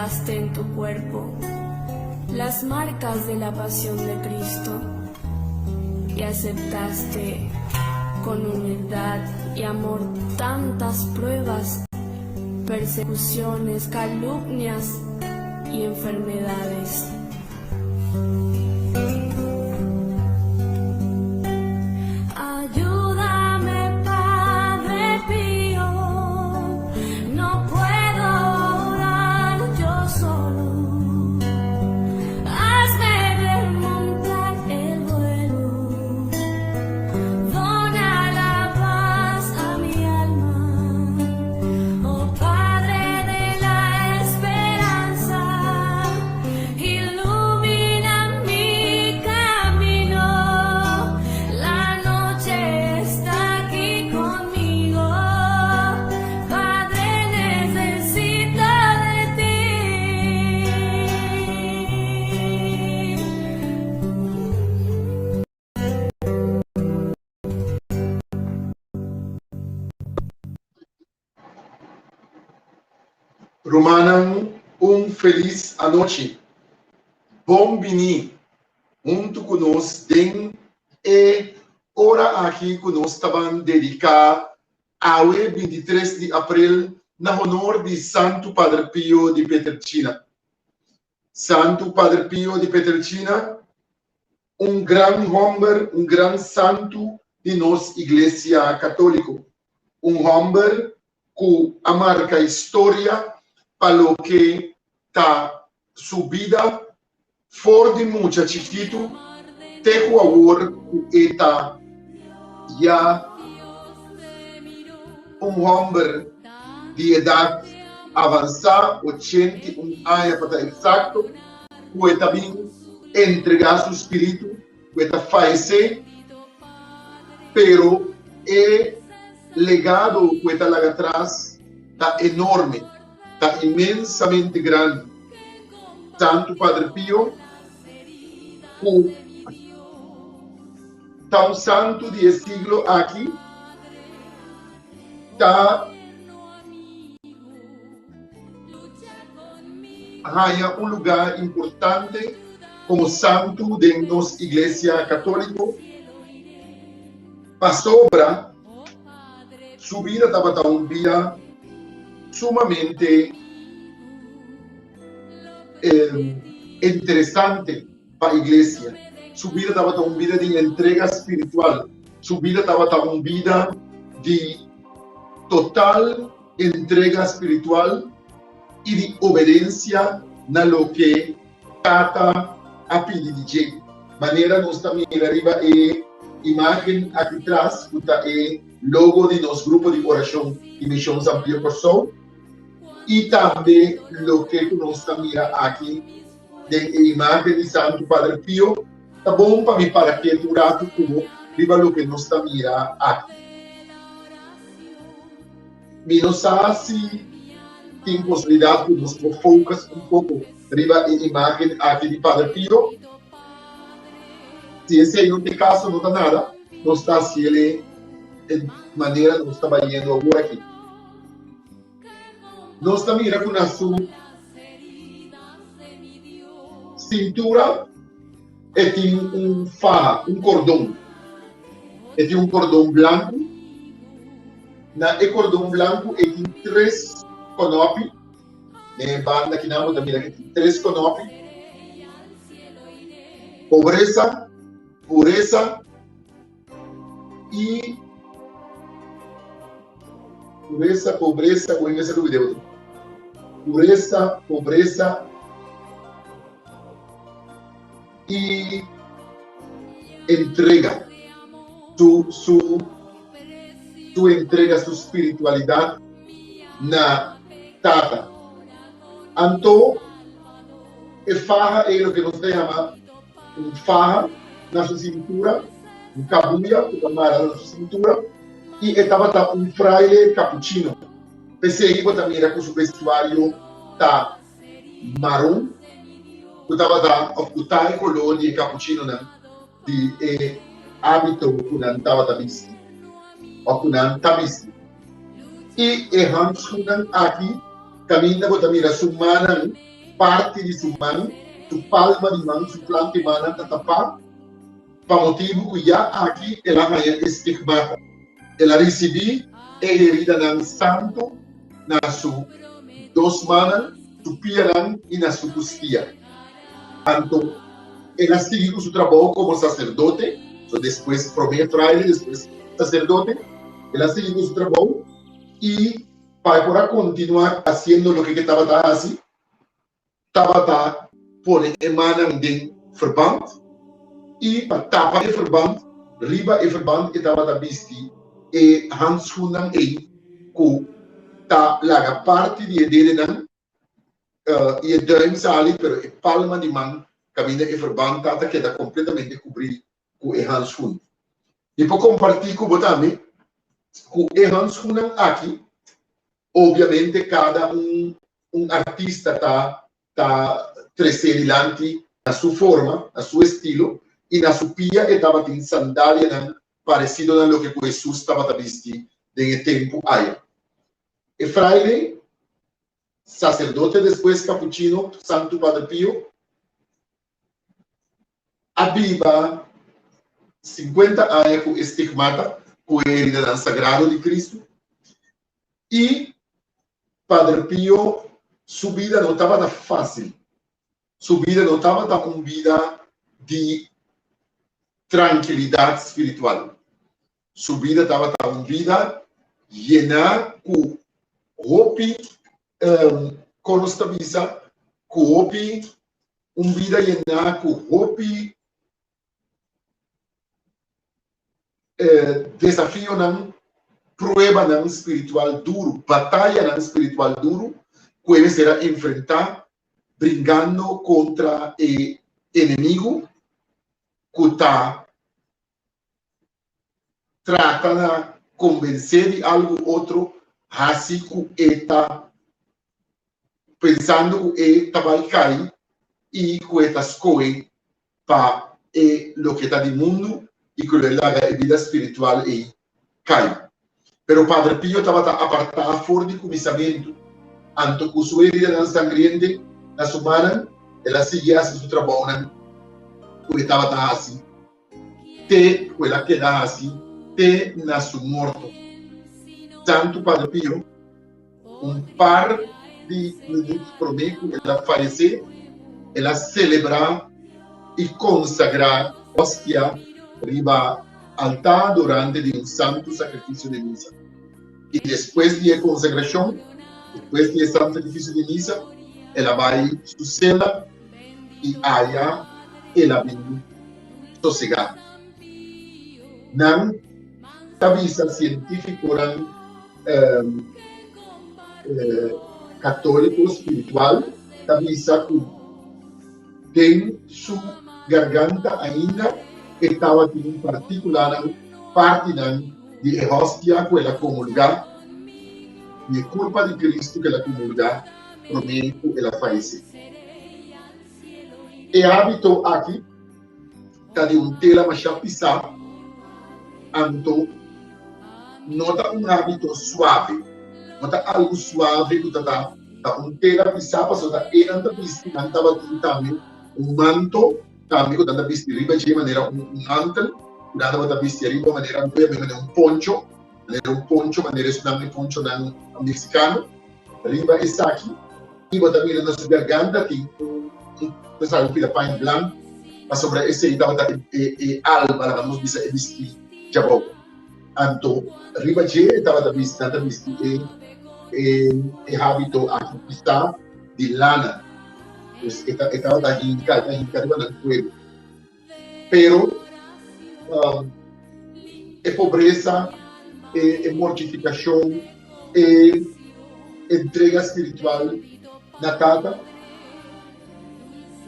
llevaste en tu cuerpo las marcas de la pasión de Cristo y aceptaste con humildad y amor tantas pruebas, persecuciones, calumnias y enfermedades. Romanan feliz anoche. Bom vini junto conosco den e ora aqui conosco estavam dedicar ao 23 de abril na honor de Santo Padre Pio de Pietrelcina. Santo Padre Pio de Pietrelcina, grande homem, grande santo de nossa Igreja Católica. Homem que marca a história para o que está subida fora de muito chiquito, até o agora que está já homem de idade avançada, 81 anos para estar exato, que está bem entregar seu espírito, que está falecer, pero o legado que está lá atrás está enorme. Está imensamente grande. Santo Padre Pio, tão santo de siglo aqui, está ganha lugar importante como santo de nossa Igreja Católica. Para sobra, sua vida estava uma vida sumamente interessante para a igreja. Sua vida estava uma vida de entrega espiritual. Sua vida estava uma vida de total entrega espiritual e de obediência na lo que Tata a pedir de gente. Maneira nós também arriba a imagem aqui atrás, que é logo de nosso grupo de oração e missão São Pio Corsol. E também o que nós também aqui de imagem de Santo Padre Pio, tá bom para me para que durado como viva o que nós também aqui. Me não sei se tem possibilidade de nos focar pouco riba a imagem aqui de Padre Pio. Se esse não tem caso, não está nada, não está se ele de maneira não está indo agora aqui. Nós também com a sua cintura e tem faja, cordão. E tem cordão branco. Na cordão branco e tem 3 conopes. Na banda que nós também tem 3 conopes. Pobreza, pureza e pobreza, vou iniciar o vídeo. Pureza, pobreza e entrega. Tu entrega sua espiritualidade na Tata. Então, faja é o que nós chamamos faja na sua cintura, cabuya, que amarra na sua cintura, e estava fraile capuchino. Pensei que também era com o vestuário marrom, que estava ocultar color de capuchino, de hábito que não estava vestido, ou que não está vestido. E Hans aqui, também estava também a sumana, parte de su mano, su palma de mano, su planta de mano, tapar, para motivo que já aqui ela ganha estigmata. Ela recebeu a herida no santo, na sua duas manos, su pierna e na sua costilla. Então, ela seguiu seu trabalho como sacerdote, depois primeiro fraile, depois sacerdote. Ela seguiu seu trabalho e para continuar fazendo o que estava fazendo, estava pondo a mão de verband e para tapar o verband, riba o verband que estava visto e handschoenen aí que tá lá parte de dele não e o duim sali, pero a palma de mão caminha e verband tá queda completamente cobrido com o handschoen. E para compartilhar com você também, com o handschoen aqui, obviamente cada artista tá trecendo na sua forma, na seu estilo, e na sua pia estava em sandália parecido a lo que Jesus estava vestindo em tempo aí. E fraile, sacerdote depois capuchino, Santo Padre Pio, abiba 50 anos com estigmata, com a herida sagrado de Cristo, e Padre Pio, sua vida não estava fácil. Sua vida não estava uma vida de tranquilidade espiritual. Sua vida estava uma vida llena com roupa, com estabiliza, com roupa, uma vida llena com roupa, desafio não, prueba não espiritual duro, batalha não espiritual duro, que ele será enfrentar brincando contra o inimigo que está tratando de convencer de algo outro, assim que está pensando que está vai cair e que está escolhendo para o que está do mundo e que ele haga a vida espiritual e cai. Pero Padre Pio estava apartado fora de comissamento, anto que sua herida não sangriente na sua mão, ela seguia seu trabalho, que estava assim, até que ela quedava assim, até na sua morte. Santo Padre Pio, par de minutos por mês, ela falecer, ela celebrar e consagrar hóstia riba altar durante de santo sacrifício de misa. E depois de consagração, depois de santo sacrifício de misa, ela vai su cela e allá ela vem sossegada. Não avisa científico católico espiritual, avisa que tem sua garganta ainda estava em particular parte de hóstia que ela comulgar de culpa de Cristo que ela comulgar prometo ela falece. E hábito aqui está de tela mais pisar, então nota hábito suave, nota algo suave que está tela pisar para só ela anda pisando estava também manto também que anda pisando riba de maneira mantel nada vai vestir riba maneira poncho maneira isso não poncho não mexicano riba está aqui e vai também na sua garganta tem pessoal que pine blanco mas sobre esse estava alba lá vamos dizer vestir já bom então riba de estava vestir e hábito aqui está de lana estaba hincado en el cuello. Pero pobreza, mortificación, entrega espiritual na casa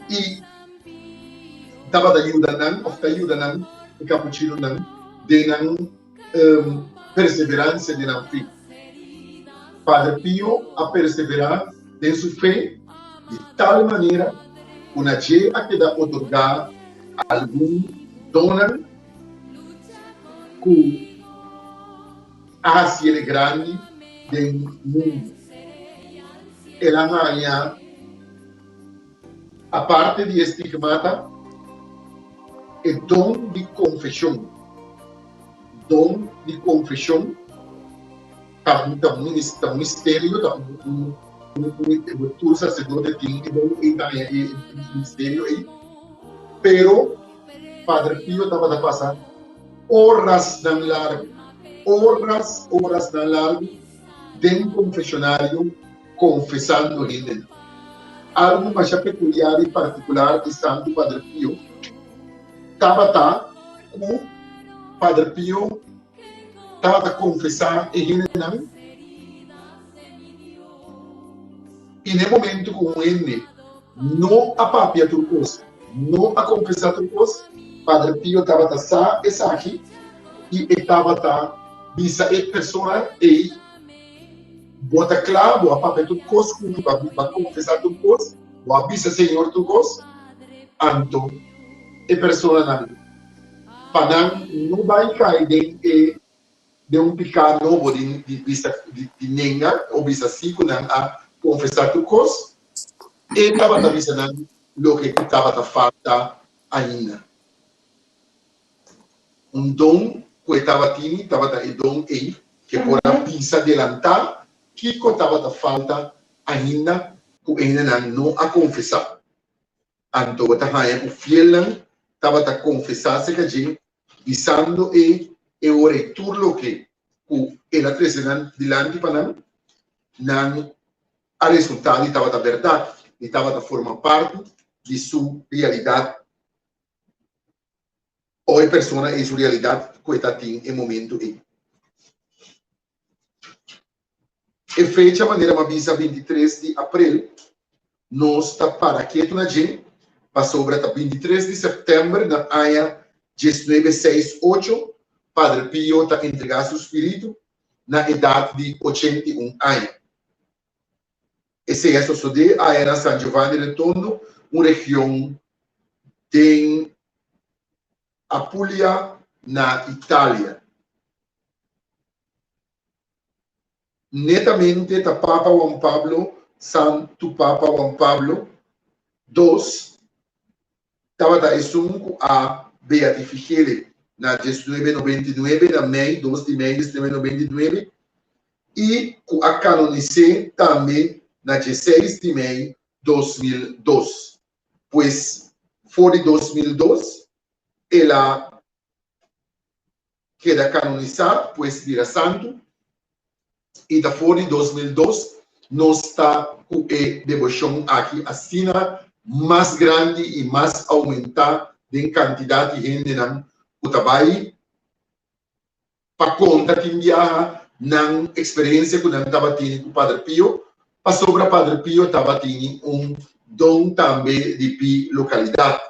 e estava da ajuda não, o capuchino não, de não perseverança de não fim. Padre Pio a perseverar em sua fé de tal maneira una llega que da otorgar algum dona que hace ele grande do mundo. Ela ganha aparte de estigmata, é dom de confissão. Dom de confissão está um mistério, está o sacerdote tem um mistério aí, pero Padre Pio estava a passar horas tão largo, horas tão largo, dentro do confessionário, confessando ele. Algo mais peculiar e particular de Santo Padre Pio, estava com Padre Pio, estava a confessar ele não. E no momento com ele, não a papia turcos, não a confessar turcos, Padre Pio estava a sa essa aqui e estava a visa e pessoa e bota claro a papia turcos, para confessar turcos, ou a visa Senhor turcos, anto e pessoa não, para não vai cair de um pecado novo de visa de nenga ou visa cinco a confessar turcos, e estava avisando o que estava a falta ainda. Um dom que estava o dom aí, que por a pisa adelantar, que estava a falta ainda, que ainda não a confessar. Então, o fiel estava a confessar se que visando e o retorno que ela traz diante para não a resultado estava a verdade, estava a formar parte de sua realidade. Ou a pessoa é sua realidade que está em momento aí. E fecha a maneira uma visa 23 de abril, nós está para quieto na gente, passou para 23 de setembro, na área 1968, Padre Pio está entregado seu espírito na idade de 81 anos. Esse é sucedeu a era San Giovanni Retorno, uma região de Apulia, na Itália. Netamente, da Papa Juan Pablo, Santo Papa Juan Pablo II, estava a beatificare na 1999, na May, 2 de May de 1999, e a canonizar também na 16 de May de 2002. Pois, fora de 2002, ela queda canonizada, pois vira santo, e da fora de 2002, nós está com a devoção aqui, assim, mais grande e mais aumentada em quantidade de gente que trabalha para conta que viaja na experiência que nós estava tendo com o Padre Pio, para sobre o Padre Pio estava tendo dom também de localidade.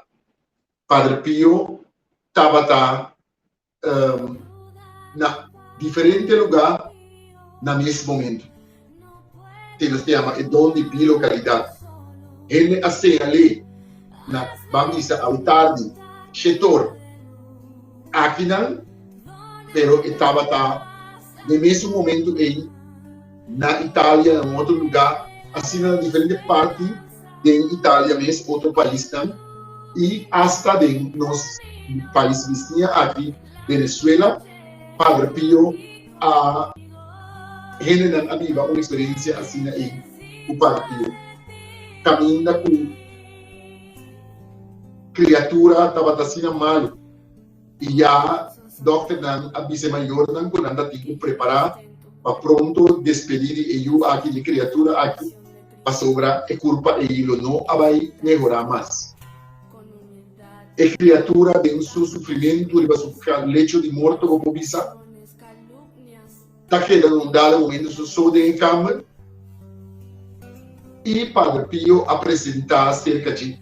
Padre Pio estava na diferente lugar no mesmo momento. Se chama dom de localidade. Ele assim ali na bamisa altar de setor aqui não, pero estava no mesmo momento aí na Itália, em outro lugar, assim na diferente parte de Itália mesmo, outro país não, e hasta de nosso país vizinho aqui, Venezuela, Padre Pio a generar a viva uma experiência assim aí, o Padre Pio caminha com criatura estava assim mal e já doctor não avisa maior não quando anda tem que preparar para pronto despedir e eu aqui de criatura aqui para sobrar é culpa e ele não vai melhorar mais. A criatura tem seu sofrimento ele vai sofrer lecho de morto como bisa está querendo um dado momento só de cama e Padre Pio apresentar cerca de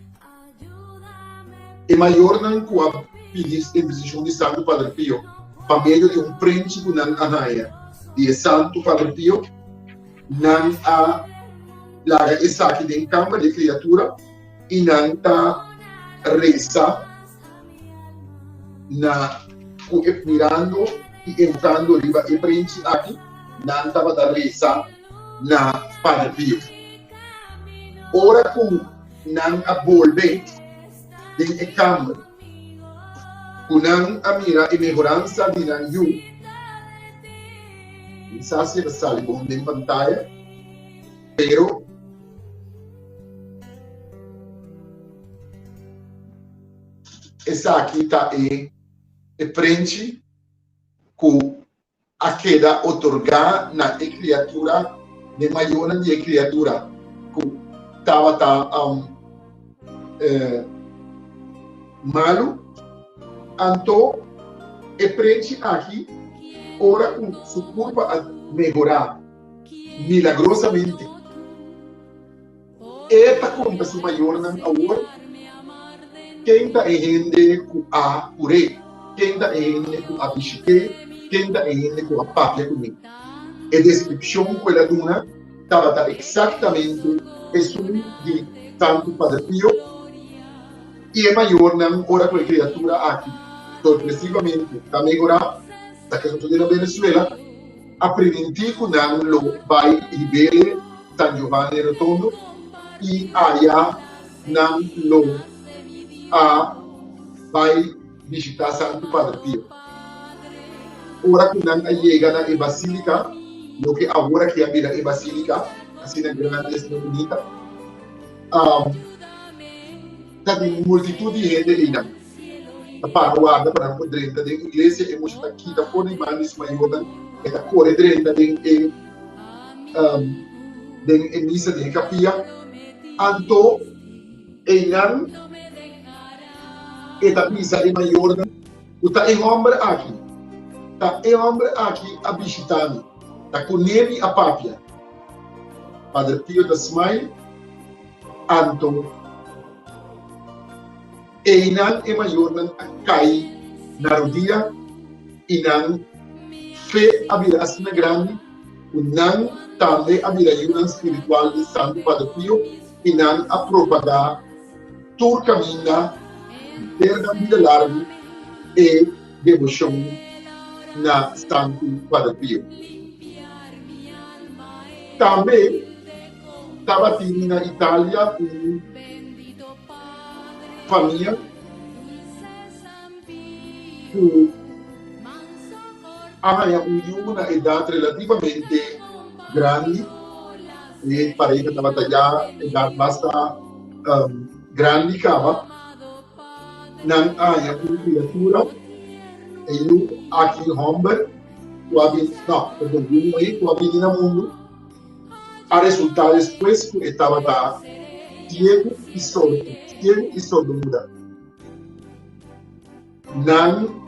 e maior não com a posição de Santo Padre Pio para meio de príncipe na anaia de Santo Padre Pio não a larga essa aqui de cama de criatura e não tá reza na mirando e entrando riba e príncipe aqui não estava da reza na Padre Pio. Ora com não abolve de a câmara. Kunang amira e mejorança de não you. Isso se sale bom de pantalla, pero essa aqui está é frente com a queda otorgar na criatura de maior de criatura que estava malo, então é frente aqui ora com sua culpa a melhorar milagrosamente. Esta conta se maior na agora. Quem está em com a purê, quem está em com a bichique, quem está em com a papia comigo. A descrição que ela dona estava exatamente isso de Santo Padre Pio e é maior na hora com a criatura aqui. Sorpresivamente, está melhorando, da que estou na Venezuela, a preventir que não lo vai ribele San Giovanni Rotondo e allá não lo vai visitar Santo Padre Pio. Ora que não chega na Basílica, lo que agora que abrir a Basílica, assim na grande, assim bonita, tem multitud de gente aí. Para para poder da igreja e mostrar aqui da fora imagens maior e da cor drenda de missa de capilla anto e nan e da missa é maior o tá é homem aqui a visitando tá com ele a papia Padre Pio da Smile anto e não é maior não cai na rodilha e não fé a vida assim grande o não também a vida espiritual de Santo Padre Pio e não a propagar todo caminho ter a vida larga e devoção na Santo Padre Pio. Também estava na Itália família que há uma idade relativamente grande e parece que estava já idade bastante grande cava não há uma criatura e aqui homem que havia no mundo a resultado depois que estava ciego e sordo muda. Não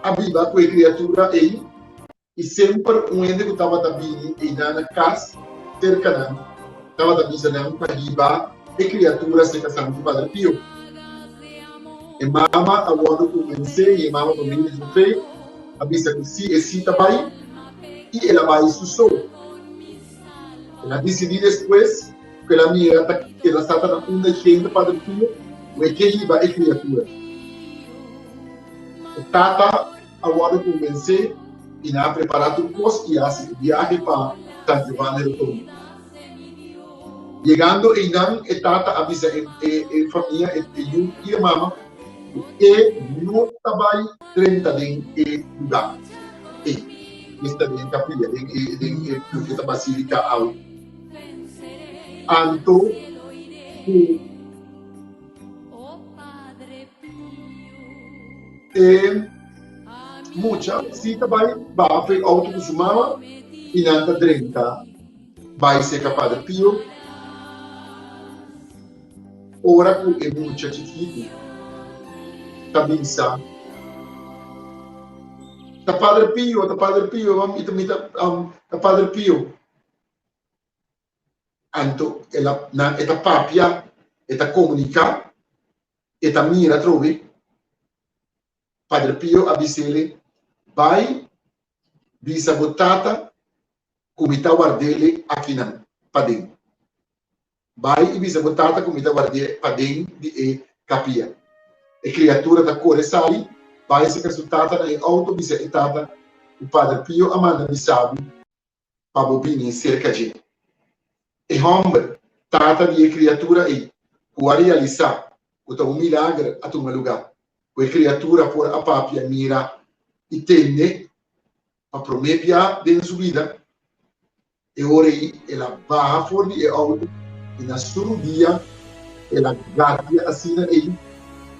havia com a criatura aí e sempre ente que estava também na casa cerca não estava também não para riba e criatura se casando com o Padre Pio. E mama agora comecei e mama também de fé avisa que se excita vai e ela vai sussou. Ela decidiu depois que ela mira que ela está na uma gente Padre Pio e que riba é criatura. O tata agora comecei e na preparado o posto e assim viagem para San Giovanni Rotondo. Chegando em não e tata avisa em família e a mama e não trabalha 30 de lugar. E está em capilha de basílica ao anto mucha cita vai para auto consumava e nada 30 vai ser capaz de Pio ora que é mucha chiquito também está da Padre Pio vamos da Padre Pio anto ela na eta papia eta comunica eta mira trovi Padre Pio avvisele vai visa botata comita guardele aqui não padem vai e visa botata comita guardele padem de capia e criatura da cor sai vai se resultata na auto visa etata o Padre Pio amanda mi sabe para bobini cerca de e homem Trata de criatura aí, pode realizar, um milagre a um lugar. A criatura por a papia mira e tende a prometer dentro sua vida. E ora ela vai fora de algo e na sua dia ela gatia assim aí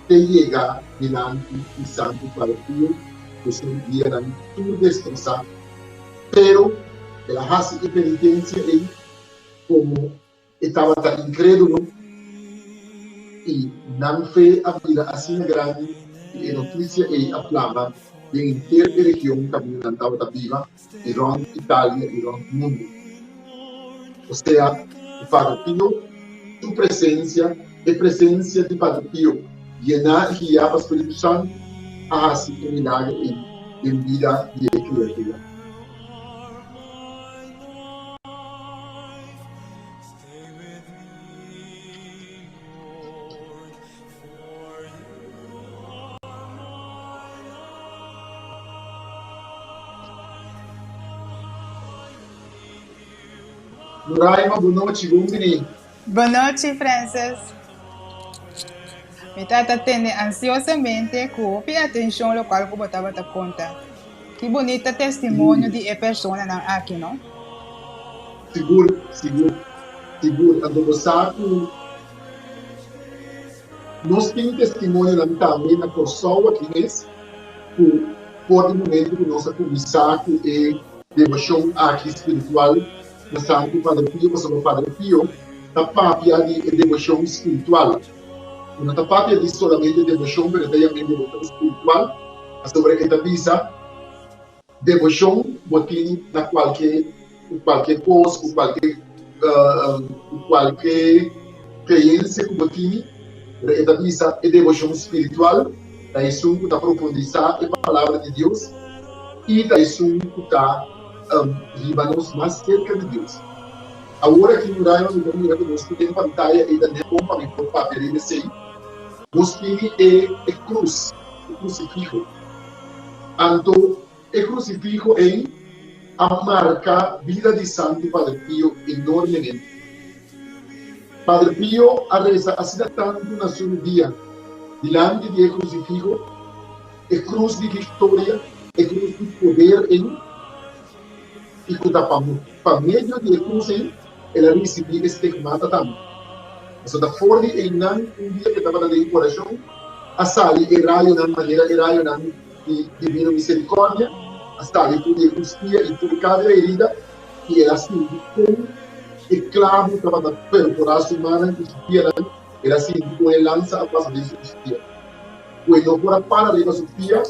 te chega diante do Santo para Deus, que seu dia era tudo destroçado. Pero ela faz a penitência aí como estava incrédulo e não fez a vida assim grande e a notícia é a flama de inteira região caminhando estava viva e ronda Itália e ronda o mundo. Ou seja, o Padre Pio, sua presença é presença de Padre Pio, llenar e guiar o Espírito Santo a fazer o milagre em vida de criatura. Noraima, boa noite, bom dia. Boa noite, Francis. Me está atendendo ansiosamente com a atenção local que eu estava a conta. Que bonito testemunho de pessoa aqui, não? Seguro. Ando gozado. Nós temos testemunho também na pessoa que por o momento que nós começar e devoção aqui espiritual. Na Santo Padre Pio, o Padre Pio, na papia de devoção espiritual. Não está papia de solamente devoção, mas também devoção espiritual. Sobre esta visa, devoção, botim na qualquer coisa, qualquer crença que botim, esta visa é devoção espiritual. Daí que está profundizar a palavra de Deus e daí que está levar-nos mais cerca de Deus. Agora que nós temos pantalla e da neon para me preocupar ele assim, nós temos a cruz, o crucifixo. Então, o crucifixo é a marca vida de Santo Padre Pio enormemente. Padre Pio a reza assim tanto na sua dia, diante do crucifixo, a cruz de vitória, a cruz de poder em e quando para meio de cruz ela recebeu estigmata também. Então, da fora de dia que estava dentro do coração, a sali era de uma maneira, era de divina misericórdia, a sali podia cuspir e tocar a herida, e ela assim, com escravo, estava na perforação humana, cuspia, ela assim, com a lança a passar de cuspia. Quando fora para de cuspia,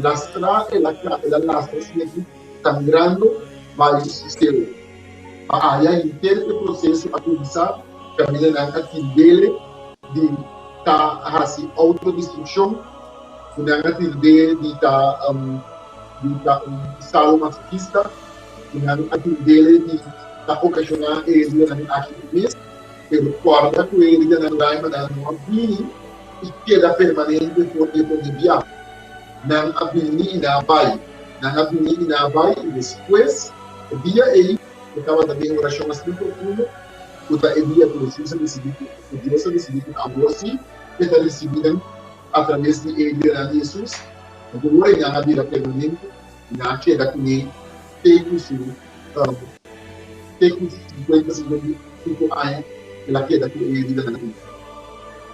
lastra, ela lastra, assim, sangrando, mas seu a área inteira do processo a começar caminhando aqui dele de tá assim autodestruição, não de tá estado masoquista, não aqui dele de tá ocasionar ele aqui mesmo, pelo quarto que ele não vai mandar no abrir e queda permanente por enviar, não abrir na vai. Na menina vai e depois o dia aí eu estava também em oração mais profunda o dia que Jesus decidiu que Deus decidiu agora sim que está recebendo através de ele de Jesus então agora na vida permanente na queda com ele tem 55 anos ela queda com ele na vida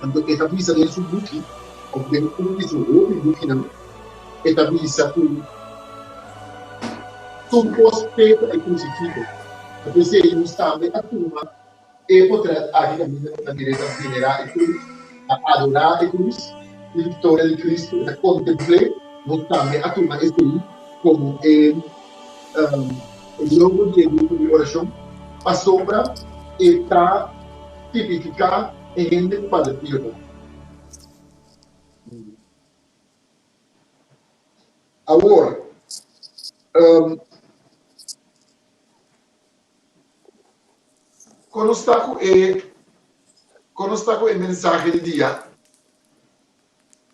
então esta visa de seu buque ou de um buque não esta visa com respeito ao crucifixo. Porque se ele não sabe a turma, ele poderá agir na direita a venerar a cruz, a adorar a cruz, a vitória de Cristo, a contemplar, não também a turma este como o logo de grupo de oração, a sombra está tipificada em o Padre Pio. Agora, quando está com a mensagem de dia,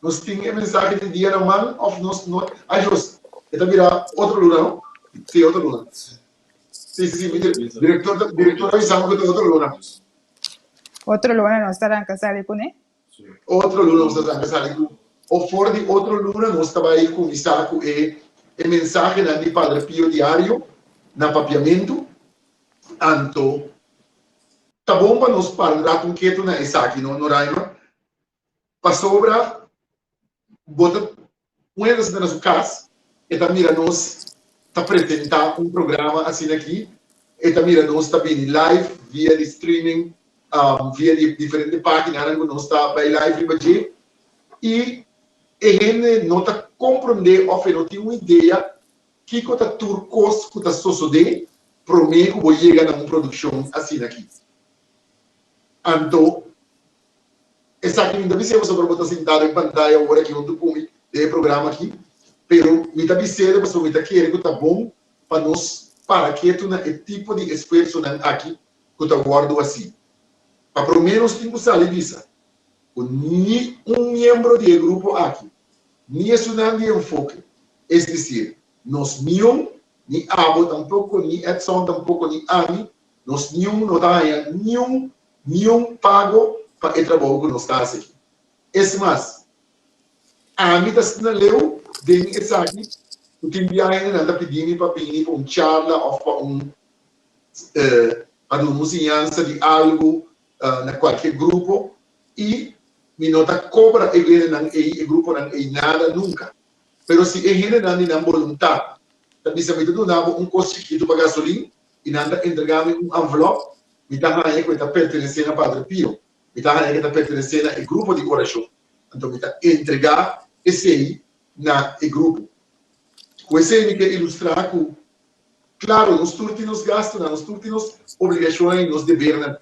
nós temos a mensagem de dia normal, ou nós não, ajuste, está virá outro luna, não? Sim, outro luna. Sim, diretor avisamos que tem outro luna. Outro luna nós estará casado com ele? Outro luna nós estará casado. Ou fora de outro luna nós estamos aí com Isaco e mensagem de Padre Pio diário, na papiamento. Anto, tá bom para nós para um rato quieto na Isaac, no Raima. Para sobra, bota moedas na nossa casa, e também nós está apresentar um programa assim aqui, e também nós está bem live, via de streaming, via de diferentes páginas, nós está bem live, e a gente não está compreendendo, ou não tem uma ideia, que está turcos, que está sucedendo, para mim, que vou chegar a uma produção assim aqui. Então, exatamente, não sei se você está sentado em pantalla agora aqui onde come o programa aqui, pero me está dizendo, mas me está querendo que está bom para nós, para que tu na tipo de esforço aqui que está guardo assim. Para pelo menos tem que sair disso. Ni um membro do grupo aqui, ni é um de enfoque, é dizer, nós ni Abo tampoco, ni Edson tampoco, ni Ami, nós não dá nenhum pago para o trabalho que nós estamos aqui. É mais, a Ami está sendo leu, tem essa aqui, o que enviar ainda pedindo para um charla ou para uma ensinança de algo na qualquer grupo e me nota cobra o grupo não é nada nunca. Mas se a gente não vontade, também se me dá costiquito para gasolina e nada entregar um envelope, me dá aí que está pertencendo a Padre Pio, me dá aí que está pertencendo ao grupo de coração. Então, me dá entregar esse aí na grupo. Com esse aí me quer ilustrar que, claro, nós turtimos gastos, nós turtimos obrigações, nós deveres.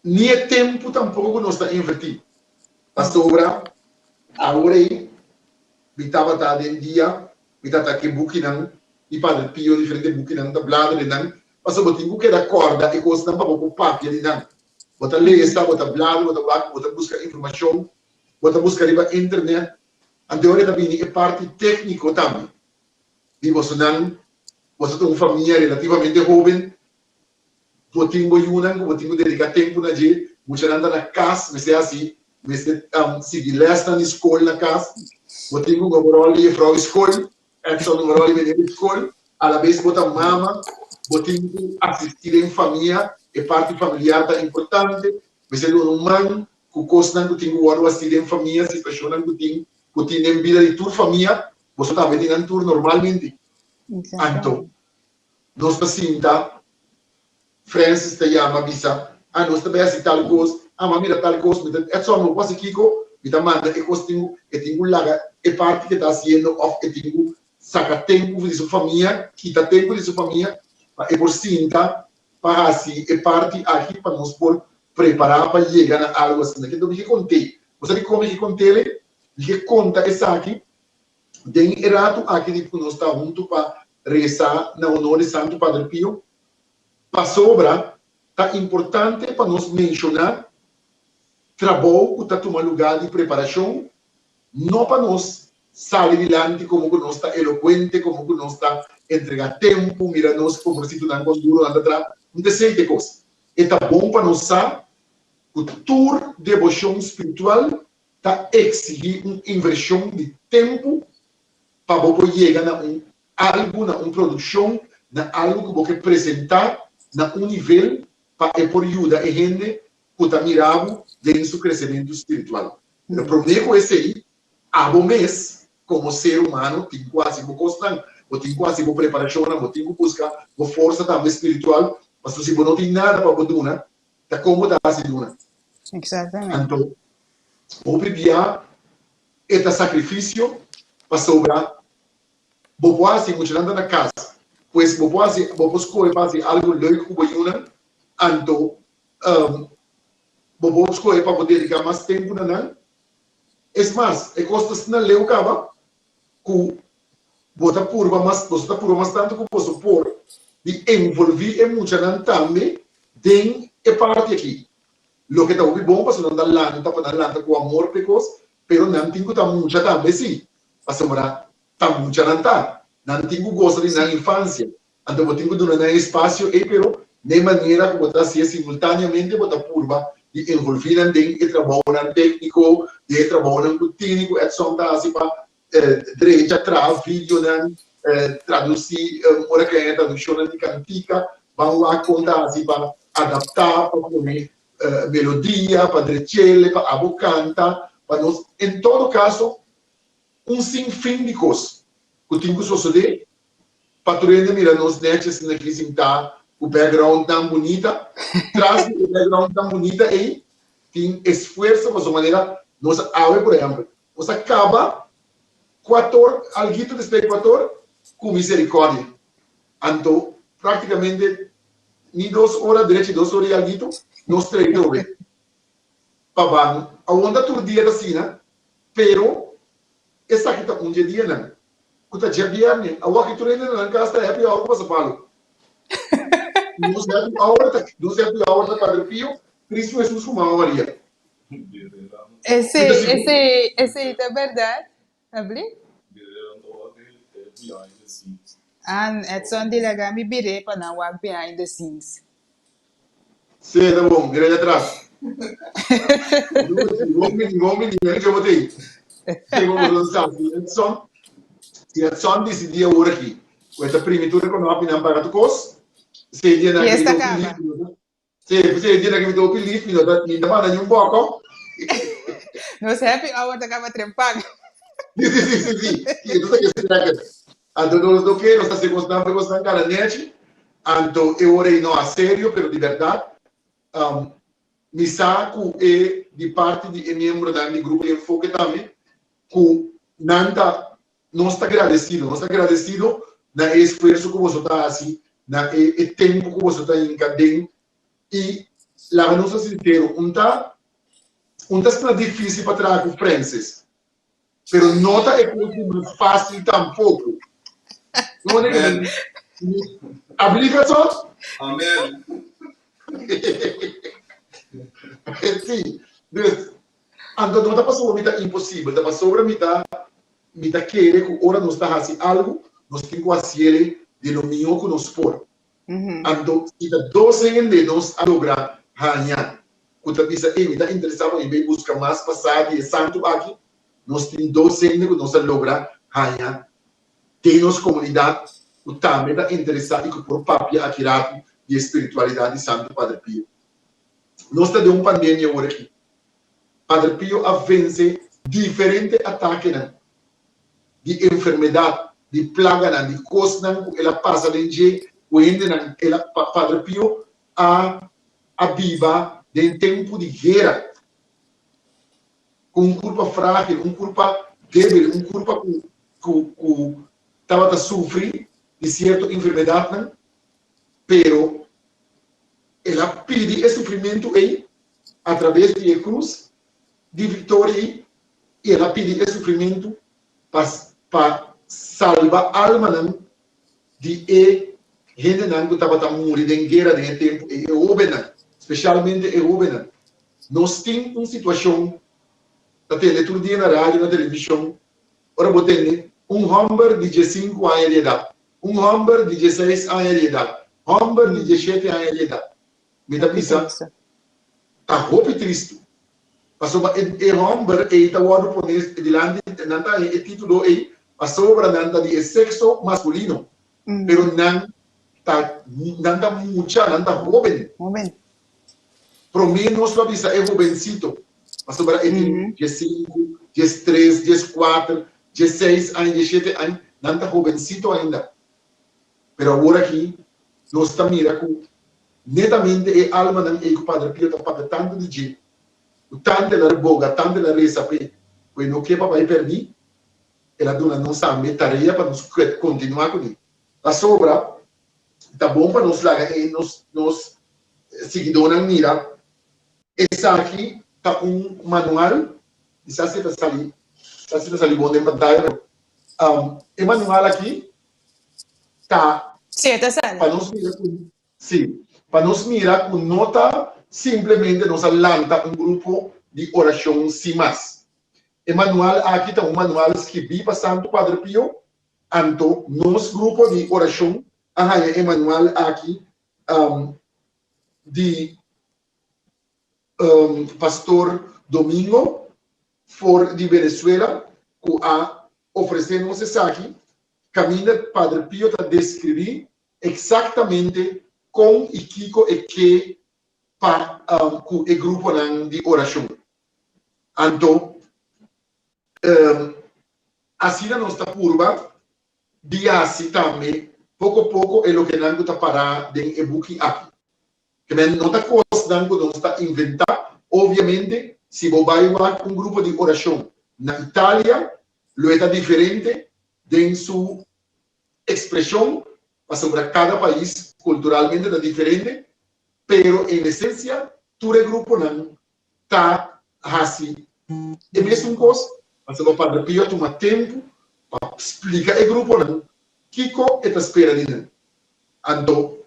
Nem é tempo tampouco nós está investindo. A sobra, agora aí, me estava dando dia, kita tak ke buki nang ipa pio diferente buki nang tablado de nang paso botingu que da corda e costa pa po papia de nang bota ler esta bota blado bota buscar informação bota buscar riba internet ante ora também é parte técnico também e você não você tem uma família relativamente jovem botingu yunang botingu dedicar tempo na je muita nanda na casa mas é assim mas se lesta na escola na casa botingu gomoroli e frau escola Edson numero di venire in scuola, alla vez bota mama, botinho assistir em família, e parte familiar é importante, mas é um man que costa que tem o assistir em família, se apaixona que tem em vida de tua família, você também tem tour normalmente. Então, nós passamos, Francis te chama, avisa, nós também assim tal coisa, mira tal coisa, é só não posso Kiko, me manda e costigo, e tenho lá, e parte que está sendo, ou que tenho saca tempo de sua família, quita tempo de sua família, e por cinta, para assim, e parte aqui para nos por preparar para chegar a algo assim. Então, eu contei. Você como eu contei, eu conta essa aqui, tem errado aqui de que nós estamos juntos para rezar na honor de Santo Padre Pio. Para sobra, está importante para nós mencionar trabalho que está tomando lugar de preparação, não para nós sair adiante como que nós está eloquente, como que nós está entregar tempo, mira nós como se tu não duro, anda atrás, não tem sei de coisa. E está bom para nós saber que o tour de devoção espiritual está exigindo uma inversão de tempo para você chegar a algo, na uma produção, na algo que você apresentar, na um nível para por ajudar a gente que está mirando em seu crescimento espiritual. O problema é esse aí, há um mês, como ser humano, tem quase uma constante, ou tem quase uma preparação, ou tem que buscar uma força também espiritual, mas se você não tem nada para poder, está como está assim, Exatamente. Então, o primeiro é sacrifício para sobrar. Vou fazer muito na casa, pois vou escolher algo legal que vou então, vou escolher para poder dedicar mais tempo na é mais, é costa na leu cava que bota purva mais tanto que posso pôr de envolver em muita não também tem a parte aqui. Lo que está muito bom para não dar lanta com amor precoce, pero não tem que estar muita também sim, para sobrar tá muita não tem que gostar de na infância, então eu tenho que dar espaço e pero de maneira que você se simultaneamente você purba de envolver em trabalho técnico, de trabalho técnico, é só assim para direito atrás, vídeo, traduzir, ora que é tradução de cantica, vamos a contar assim para adaptar, para poner melodia, para direito, para abocanta, para nós, em todo caso, sinfim de coisas. O tempo só se para tu mira nos netos na que está o background tão bonita, traz o background tão bonita e tem esforço, mas de maneira, nós abre, por exemplo, nós acaba 4 alguito de espectador com misericórdia. Então, praticamente, nem 2 horas direito, 2 horas e alguito, nós treinamos bem. Pabano, a onda todo dia assim, né? Pero, essa aqui está dia, não. Kuta dia viernes, a waktu tu ini nan kasta happy hour ko sa palo. Nos happy hour da Padre Pio, Cristo Jesus com Maria. Esse é verdade, Abli? And it's on the lega mi bire para não work behind the scenes. Sim, tá bom, vira atrás. Vamos que eu botei. Vamos lançar, então, se a son decidir agora aqui, com essa primitura que nós não paga tu cos, se dia na que eu pedi, se dia na que eu pedi, me dá mais um pouco. Nos happy hour da cama trempando. Sim. Então que será que então nós do que nós estamos gostando cara net, então eu orei não a sério, pero de verdade, me saco é de parte de membro da meu grupo de enfoque também, com nada nós está agradecido na esforço que você está assim, na tempo que você está encadendo e lá não sou sincero, está difícil para trabalhar com Francis, pero não está fácil tampouco. Não é que abrir só? Amém. Sim, então não está passando a impossível, está passando me dá querer que ora nós está fazendo algo, nós temos que fazer de lo melhor que nós for. Então, se dá 12 anos nós a lograr ganhar, quando pensa, me dá interessado em buscar mais passado e santo aqui, nós temos 12 anos que nós a lograr ganhar, tem nossa comunidade, o também dá interessado e que por papel aqui de espiritualidade de Santo Padre Pio. Nós temos uma pandemia agora aqui. Padre Pio a vence diferentes ataques, de enfermidade, de plaga, de coisa, ela passa de dia, o ela Padre Pio a viva de tempo de guerra, com um corpo frágil, um corpo débil, um corpo que estava a sofrer de certa enfermidade, pero ela pede esse sofrimento aí, através de cruz, de vitória, e ela pede esse sofrimento para salvar a alma de gente que estava morrendo em guerra de tempo e especialmente nós temos uma situação até outro dia na rádio, na televisão, ora botei homem de 15 anos de idade, homem de 16 anos de idade, homem de 17 anos de idade, me dá pensando, a roupa triste. Passou o homem e está o japonês delante nanta e título e passou para nanta de sexo masculino, pero nanta mucha nanta joven. Pro menos para bisa é jovencito. Passou para ele 15, 13, 14, 16 anos, 17 anos, nanta jovencito ainda. Pero agora aqui nós estamos mirando netamente é alma não é o Padre Pio está pagando tanto de dinheiro. O tanto ela boga, tanto ela reza para pois não quer papai perder, ela dona não sabe tarefa para nós continuar com ele. A sobra tá bom para nós lá e nós seguidores mira. Essa aqui tá manual, isso se está ali bom de pantalla. O manual aqui tá para nós mirar sim, para nós mirar com nota simplesmente nos lança grupo de oração sem mais. O manual aqui está manual escrito para Santo Padre Pio, então nosso grupo de oração, o manual aqui de pastor Domingo for de Venezuela, que a oferecendo mensagem, caminha Padre Pio a descrever exatamente com e Kiko e que para o grupo de oração. Então, assim a nossa curva, dia assim também, pouco a pouco, é o que nós está parando em e-book aqui. Que não está coisa que nós está inventar. Obviamente, se você vai um grupo de oração na Itália, lo está diferente em sua expressão, sobre cada país, culturalmente está diferente, pero em essência, todo grupo não está assim. É mesmo coisa, mas o Padre Pio toma tempo para explicar o grupo não, Kiko está esperando de nós. Então,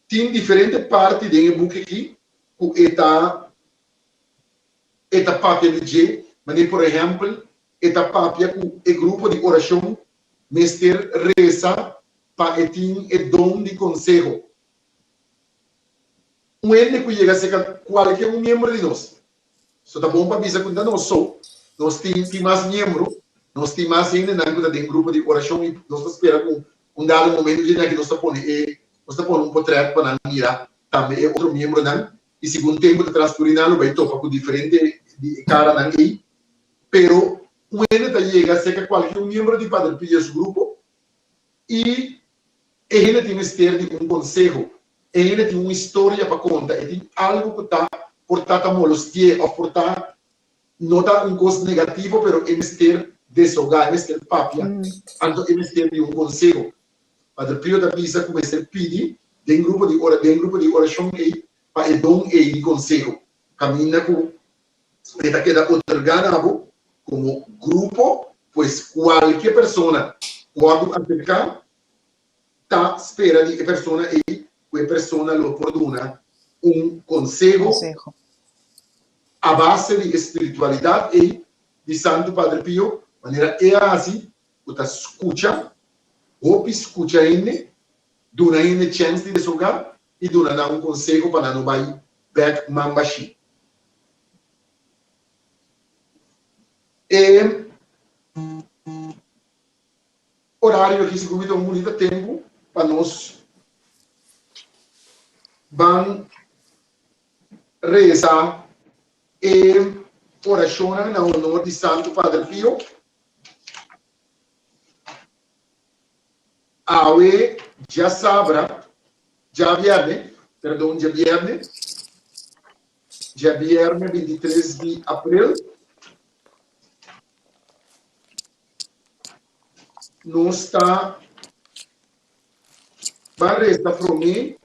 tem diferentes partes do book aqui, que está papel de, mas por exemplo, está papel que o grupo de oração Mester reza para ter o dom de conselho. Um ele que chega a ser qualquer membro de nós. Só tá bom para avisar que nós temos mais membros, nós temos mais gente dentro do grupo de oração e nós esperamos um dado momento de que nós estamos um portrait para mirar também outro membro não e segundo tempo de transcorrer vai topar com diferente de cara não aí, pero um ele tá chega a ser qualquer membro de Padre Pio do grupo e ele tem de conselho, ele tem uma história para contar, ele tem algo que está portado a molestia ou portado não está coisa negativo, pero ele ter desahogar, ele ter papia, então ele de conselho. Padre Pio da Pisa começa a pedir de grupo de oração aí para o dom e de conselho. Caminha com ele queda otorgado como grupo, pois qualquer pessoa quando acercar está espera de que pessoa aí, que pessoa lo oportuna conselho a base de espiritualidade e de Santo Padre Pio, maneira é assim, você escuta ele, dona ele chance de desahogar e dona conselho para não vai back mambashi. E horário aqui se convida muito tempo para nós vamos rezar e oração na honor de Santo Padre Pio. Awe já sabra, já viernes 23 de abril, nós está barresta para mim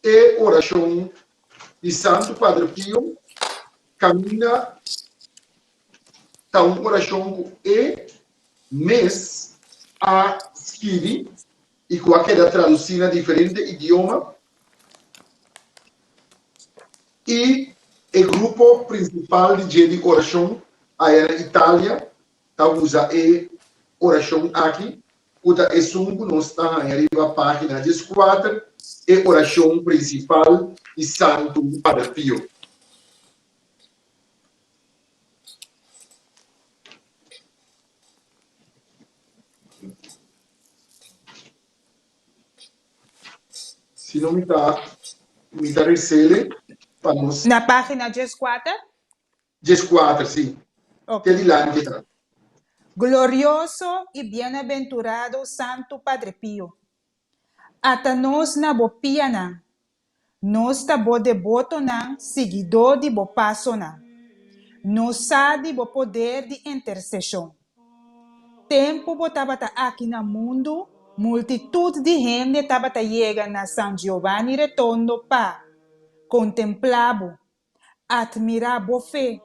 e oração de Santo Padre Pio caminha tá oração e mês a escrever e com aquela tradução diferente idioma e o grupo principal de oração aí na Itália tá usa oração aqui o da Essungo não está aí arriba a página 14 e oração principal de Santo Padre Pio. Se não me dá recele para nós. Na página 14? 14, sim. Okay. Até lá, então. Glorioso e bem-aventurado Santo Padre Pio. Ata nós na bopia na. Nós tá bo devoto na, seguidor de bo passo na. Nós sabe bo poder de intercessão. Tempo botava aqui no mundo, multitud de gente estava chega na San Giovanni Retondo para contemplabo, admirar bo fé,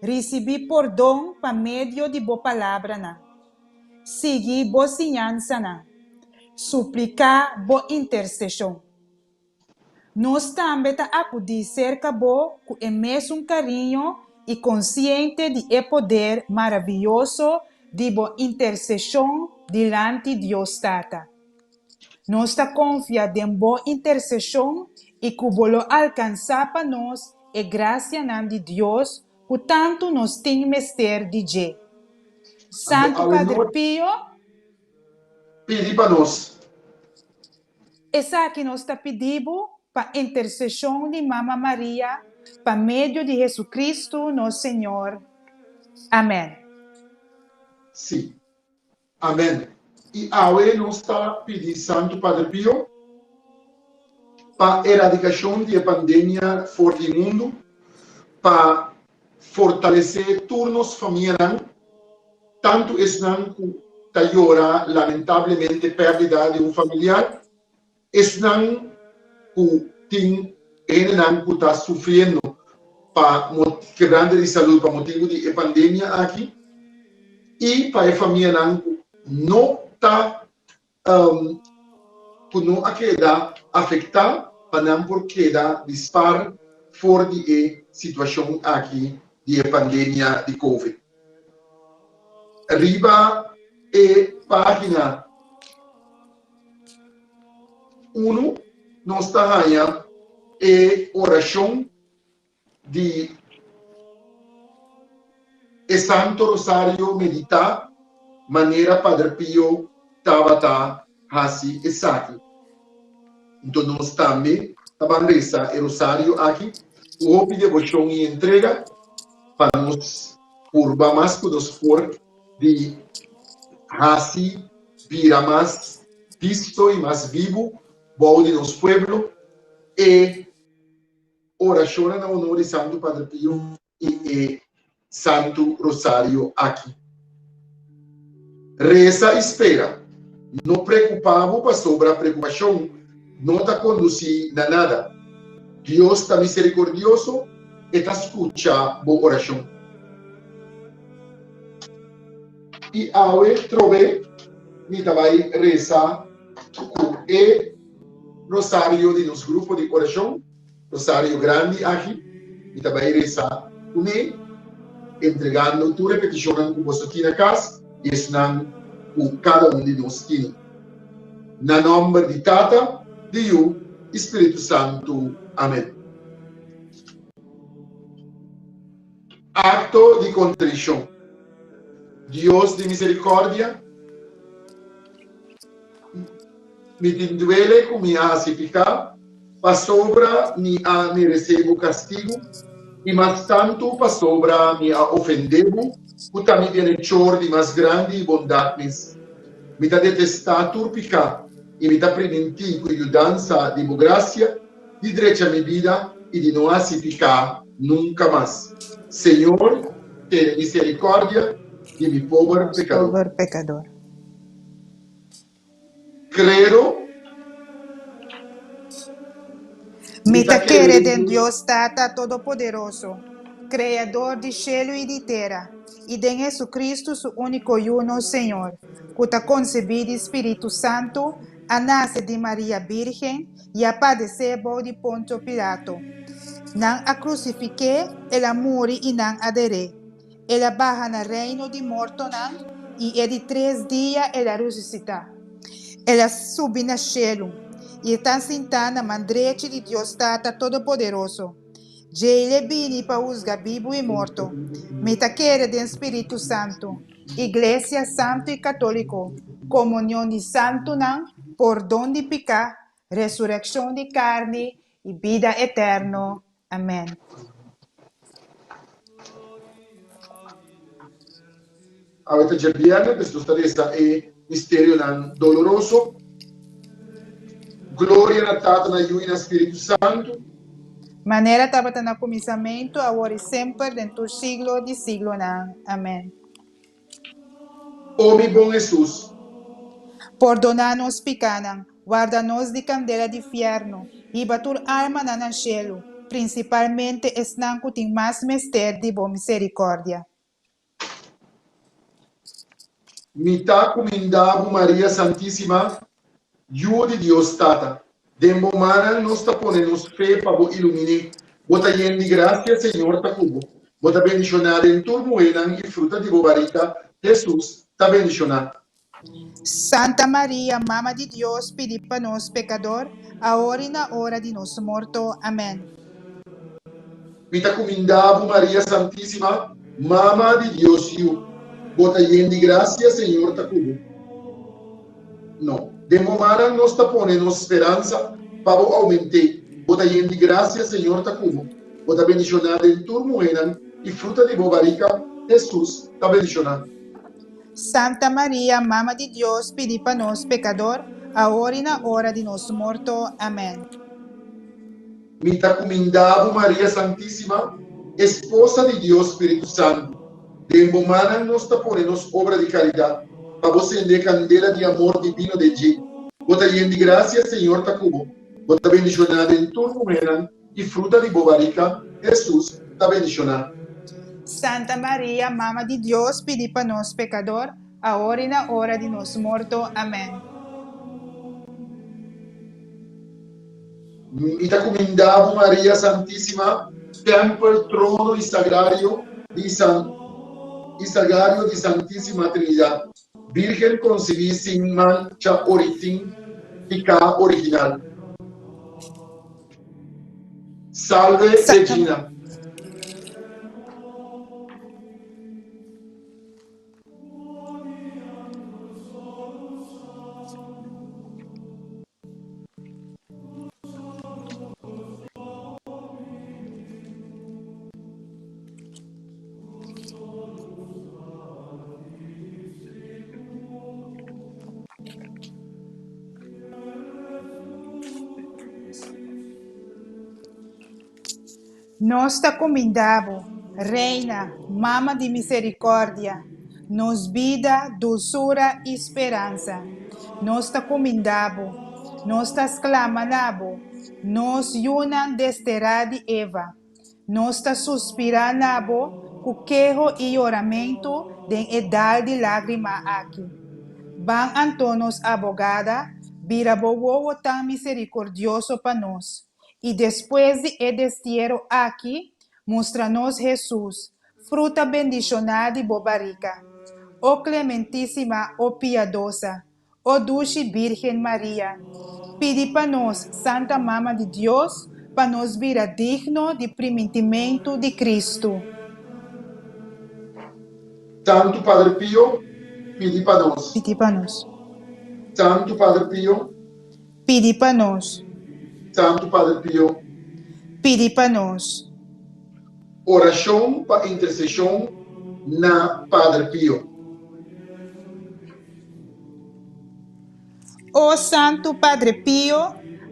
receber perdão para meio de bo palavra na, seguir bo ensinança na, suplicar bo intercessão. Nós também tá acudir cerca bo com imenso carinho e consciente de o poder maravilhoso de bo intercessão diante de Deus Tata. Nós está confiado em boa intercessão e que bolo alcançar para nós é graça de Deus, que tanto nós tem mister de G. Santo Padre Pio, pedi para nós. essa que nós está pedindo para intercessão de Mama Maria, para meio de Jesus Cristo, nosso Senhor. Amém. Sim. Amém. E agora nós está pedindo Santo Padre Pio para erradicação da pandemia fora do mundo, para fortalecer turnos familiares, tanto estão que agora lamentavelmente perda de um familiar, estão que tem que está sofrendo para quebrança de saúde para motivo de pandemia aqui, e para a família não está não queda afetar para não por queda dispar fora de situação aqui de pandemia de Covid. Arriba página 1, nós está aí oração de Santo Rosário meditar, maneira Padre Pio estava assim exato. Então nós também estamos rezando o Rosário aqui, o de devoção e entrega para nós curva mais que nos for de assim vira mais visto e mais vivo, bom de nosso povo e oração na honor de Santo Padre Pio e Santo Rosário aqui. Reza e espera. Não preocupamos para sobre a preocupação. Não está conduzir a nada. Deus está misericordioso e está escutando a oração. E agora trove, me vai rezar o Rosário de nosso grupo de oração, Rosário grande aqui, e vai rezar com ele, entregando tua repetição com você aqui na casa, e ensinando com cada um de nós aqui. Na nome de Tata, de Yu, Espírito Santo. Amém. Acto de contrição. Deus de misericórdia, me duele com minha pacificar, para sobra me recebo castigo, e mais tanto para sobra me ofendebo, que também viene chor de mais grande bondades. Me dá detestar turpicar, e me dá preventir com ajudança de boa graça, de direita a minha vida, e de não pacificar nunca mais. Senhor, tenha misericórdia de mi pobre pecador. Credo. Mita querer de Deus Tata Todo-Poderoso, Criador de céu e de terra, e de Jesus Cristo, su único e uno Senhor, que está concebido de Espírito Santo, a nasce de Maria Virgem e a padecer de Ponto Pilato. Não a crucifiquei, ela morre e não adere. Ela barra no reino de morto não, e de 3 dias ela ressuscita. Ela sube no céu e está sentada na mandrete de Deus Tata Todo-Poderoso. Ele vem para usar vivo e morto. Metaquera do Espírito Santo, Igreja Santo e Católico, comunhão de santo não, perdão de pecado, ressurreição de carne e vida eterna. Amém. Avete già viernes, questo staresa è misterio doloroso. Glória na Tata, na Yu e na Espírito Santo. Maneira estava no começamento, agora e sempre, dentro do siglo de siglo não. Amém. Ó mi bom Jesus, Perdona-nos pecados, guarda-nos de candela de inferno, e batur alma no cielo, principalmente es não que tem mais mister de boa misericórdia. mi ta comendavo Maria Santissima, Yu di Dios Tata. Dembo mana nos ta ponemos fé para bo ilumine. Bota yen di gracia, Senhor, ta cubo. Bota bendicionada em turno enan e fruta de bobarita, Jesus ta bendicionada. Santa Maria, Mama de Deus, pedi para nós, pecador, agora e na hora de nosso morto. Amém. Mita comindavo Maria Santíssima, Mama de Dios, you. Bota yendi gracia, Señor Tacubo. No, de momara nos tapone nos esperanza, pavo aumente. Bota yendi gracia, Señor Tacubo. Bota bendicionada en turno eran y fruta de bobarica, Jesús, ta bendicionada. Santa Maria, Mama de Deus, pedi para nós, pecador, agora e na hora de nosso morto. Amém. Mita comindavo Maria Santíssima, esposa de Dios Espíritu Santo. De embomana nos taponenos obra de caridad, para vos encender candela de amor divino de G. Bota yendi gracia, Señor Tacubo. Bota bendicionada en turno eran y fruta de bobarica, Jesús, ta bendicionada. Santa Maria, Mama de Deus, pedi para nós, pecador, agora e na hora de nosso morto. Amém. Mita comindavo Maria Santíssima, templo, trono y sagrario de Santísima Trinidad. Virgen concebida sin mancha origen y ca original. Salve Regina. Nós te comendamos, Reina, Mama de Misericórdia, nos vida, dulzura e esperança. Nós te comendamos, nós te exclamamos, nos yunan desterra de Eva. Nós te suspiramos, com quejo e oramento, de edad de lágrima aqui. Ban Antonos abogada, vira bobo tan misericordioso para nós. E depois de destierro aqui, mostra-nos Jesus, fruta bendicionada e bobarica. Ó clementíssima, ó piedosa, ó dulce Virgem Maria, pedi para nós, Santa Mama de Deus, para nos vira digno de primitimento de Cristo. Santo Padre Pio, pedi para nós. Pedi para nós. Santo Padre Pio, Pedi para nós. Santo Padre Pio. Pedi para nós. Oração para intercessão na Padre Pio. Ó Santo Padre Pio,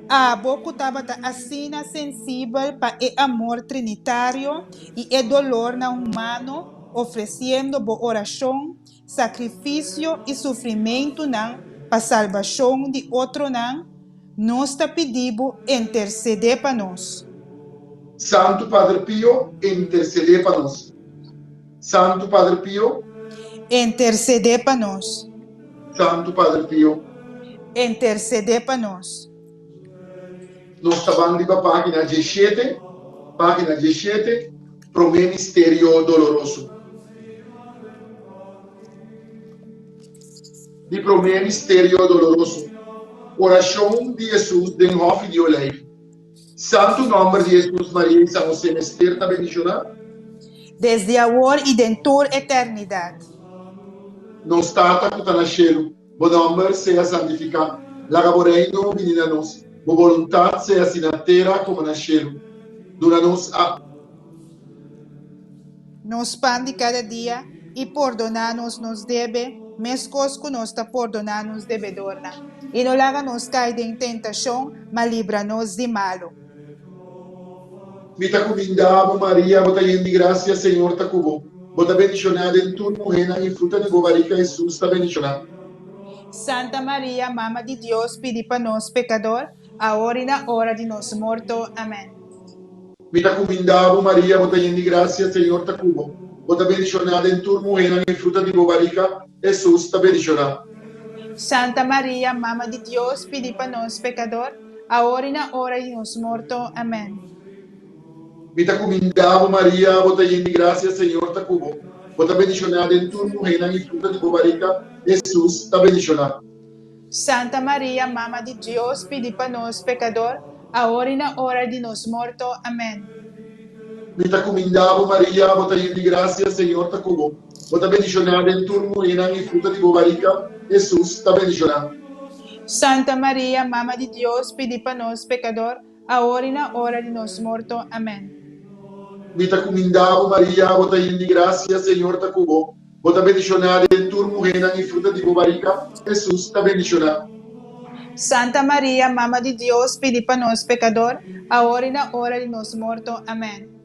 a boca estava assina sensível para o amor trinitário e o dolor na humano, oferecendo boa oração, sacrifício e sofrimento para salvação de outro nós te pedimos interceder para nós. Santo Padre Pio, interceder para nós. Santo Padre Pio, interceder para nós. Santo Padre Pio, interceder para nós. Nós estamos na página 17, pro Ministério Doloroso. De pro Ministério Doloroso. Oração de Jesus den Hof de Oleiv. Santo nome de Jesus, Maria e São José, Esther, ta bendicionada. Desde agora e dentro eternidade. Nos tata que está no cielo, o nome seja santificado. La reino venha a nós. A vontade seja assim na terra como no cielo. Dura-nos a nos pão de cada dia e perdonar-nos nos deve, mescos que nós te perdonar-nos devedor. E não laga-nos cair em tentação, mas livra-nos de malo. Mita comindavo Maria, bota de graça, Senhor ta cubo. Bota bendicionada em tu mujer e fruta de bobarica, Jesus ta bendicionada. Santa Maria, Mama de Deus, pedi para nós, pecador, agora e na hora de nosso morto. Amém. Mita comindavo Maria, bota de graça, Senhor ta cubo. Bota bendicionada em tu mujer e fruta de bobarica, Jesus ta bendicionada. Santa Maria, Mama de Deus, pedi para nós, pecador, agora e na hora de nosso morto. Amém. Mita comindavo Maria, bota de graça, Senhor ta cubo. bota bendicionada em tua mulher e fruta de bobarica, Jesus está bendicionado. Santa Maria, Mama de Deus, pedi para nós, pecador, agora e na hora de nos morto. Amém. Mita comindavo Maria, bota llena de gracia, Señor está cubo. Bota bendicionada en tu mujer y fruta de bobarica, Jesús está bendicionado. Santa Maria, Mama de Deus, pedi para nós, pecador, agora e na hora de nos morto. Amém. Mita comindavo Maria, bota llena de gracia, Señor está cubo. Bota bendicionada en tu mujer y fruta de bobarica, Jesús está bendicionado. Santa Maria, Mama de Deus, pedi para nós, pecador, agora e na hora de nos morto. Amém.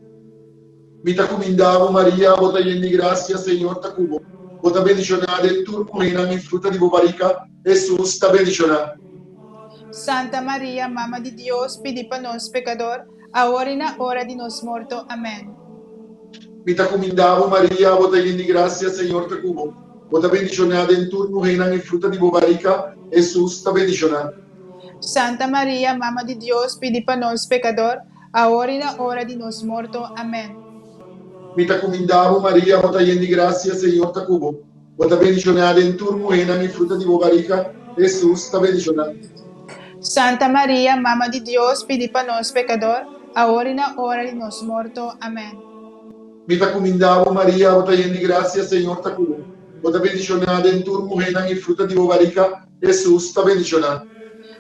Mita comindavo Maria, bota llena de gracia, Señor está cubo. Bota bendicionada en tu mujer y fruta de bobarica, Jesús está bendicionado. Santa Maria, Mama de Deus, pedi para nós, pecador, agora e na hora de nos morto. Amém. Mita comindavo Maria, bota llena de gracia, Señor está cubo. Bota bendicionada en tu mujer y fruta de bobarica, Jesús está bendicionado. Santa Maria, Mama de Deus, pedi para nós, pecador, agora e na hora de nos morto. Amém. Mita comindavo Maria, bota llena de gracia, Señor está cubo. Bota bendicionada en tu mujer y fruta de bobarica, Jesús está bendicionado. Santa Maria, Mama de Deus, pedi para nós, pecador, agora e na hora de nos morto. Amém. Mita comindavo Maria, bota llena de gracia, Señor está cubo. Bota bendicionada en tu mujer y fruta de bobarica, Jesús está bendicionado.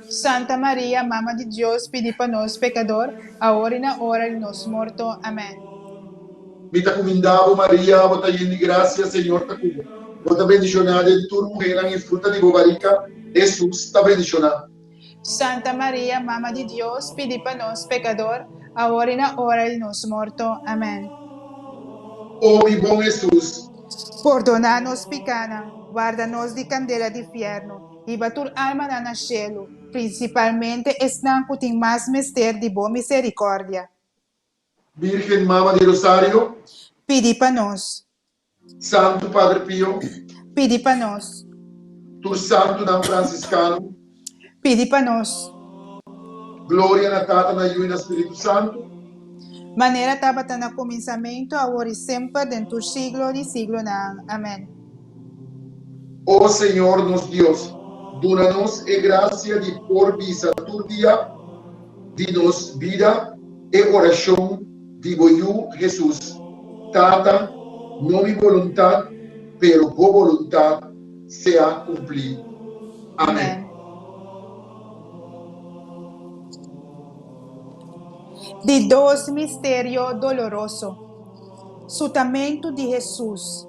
Santa Maria, Mama de Deus, pedi para nós, pecador, agora e na hora de nos morto. Amém. Mita comindavo Maria, bota llena de gracia, Señor está cubo. Bota bendicionada en tu mujer y fruta de bobarica, Jesús está bendicionado. Santa Maria, Mama de Deus, pedi para nós, pecador, agora e na hora de nos morto. Amém. Oh, mi bom Jesús, Perdona-nos, pecana, guarda-nos de candela de inferno, e batur alma na cielo, principalmente estão que tem mais mister de boa misericórdia. Virgen Mama de Rosario, Pedi para nós, Santo Padre Pio, pedi para nós, tu Santo Dom Franciscano, pedi para nós. Glória na Tata, na Yu e na Espírito Santo, Maneira tabata na começamento, agora e sempre, dentro do siglo de siglo. Amém. oh Senhor nos Deus, dona-nos e graça de por visa tu dia, de nos vida e oração de Boiú Jesus. Tata, não mi voluntad, pero vo voluntad sea cumplida. Amém. De dois mistério doloroso. Sutamento de Jesus.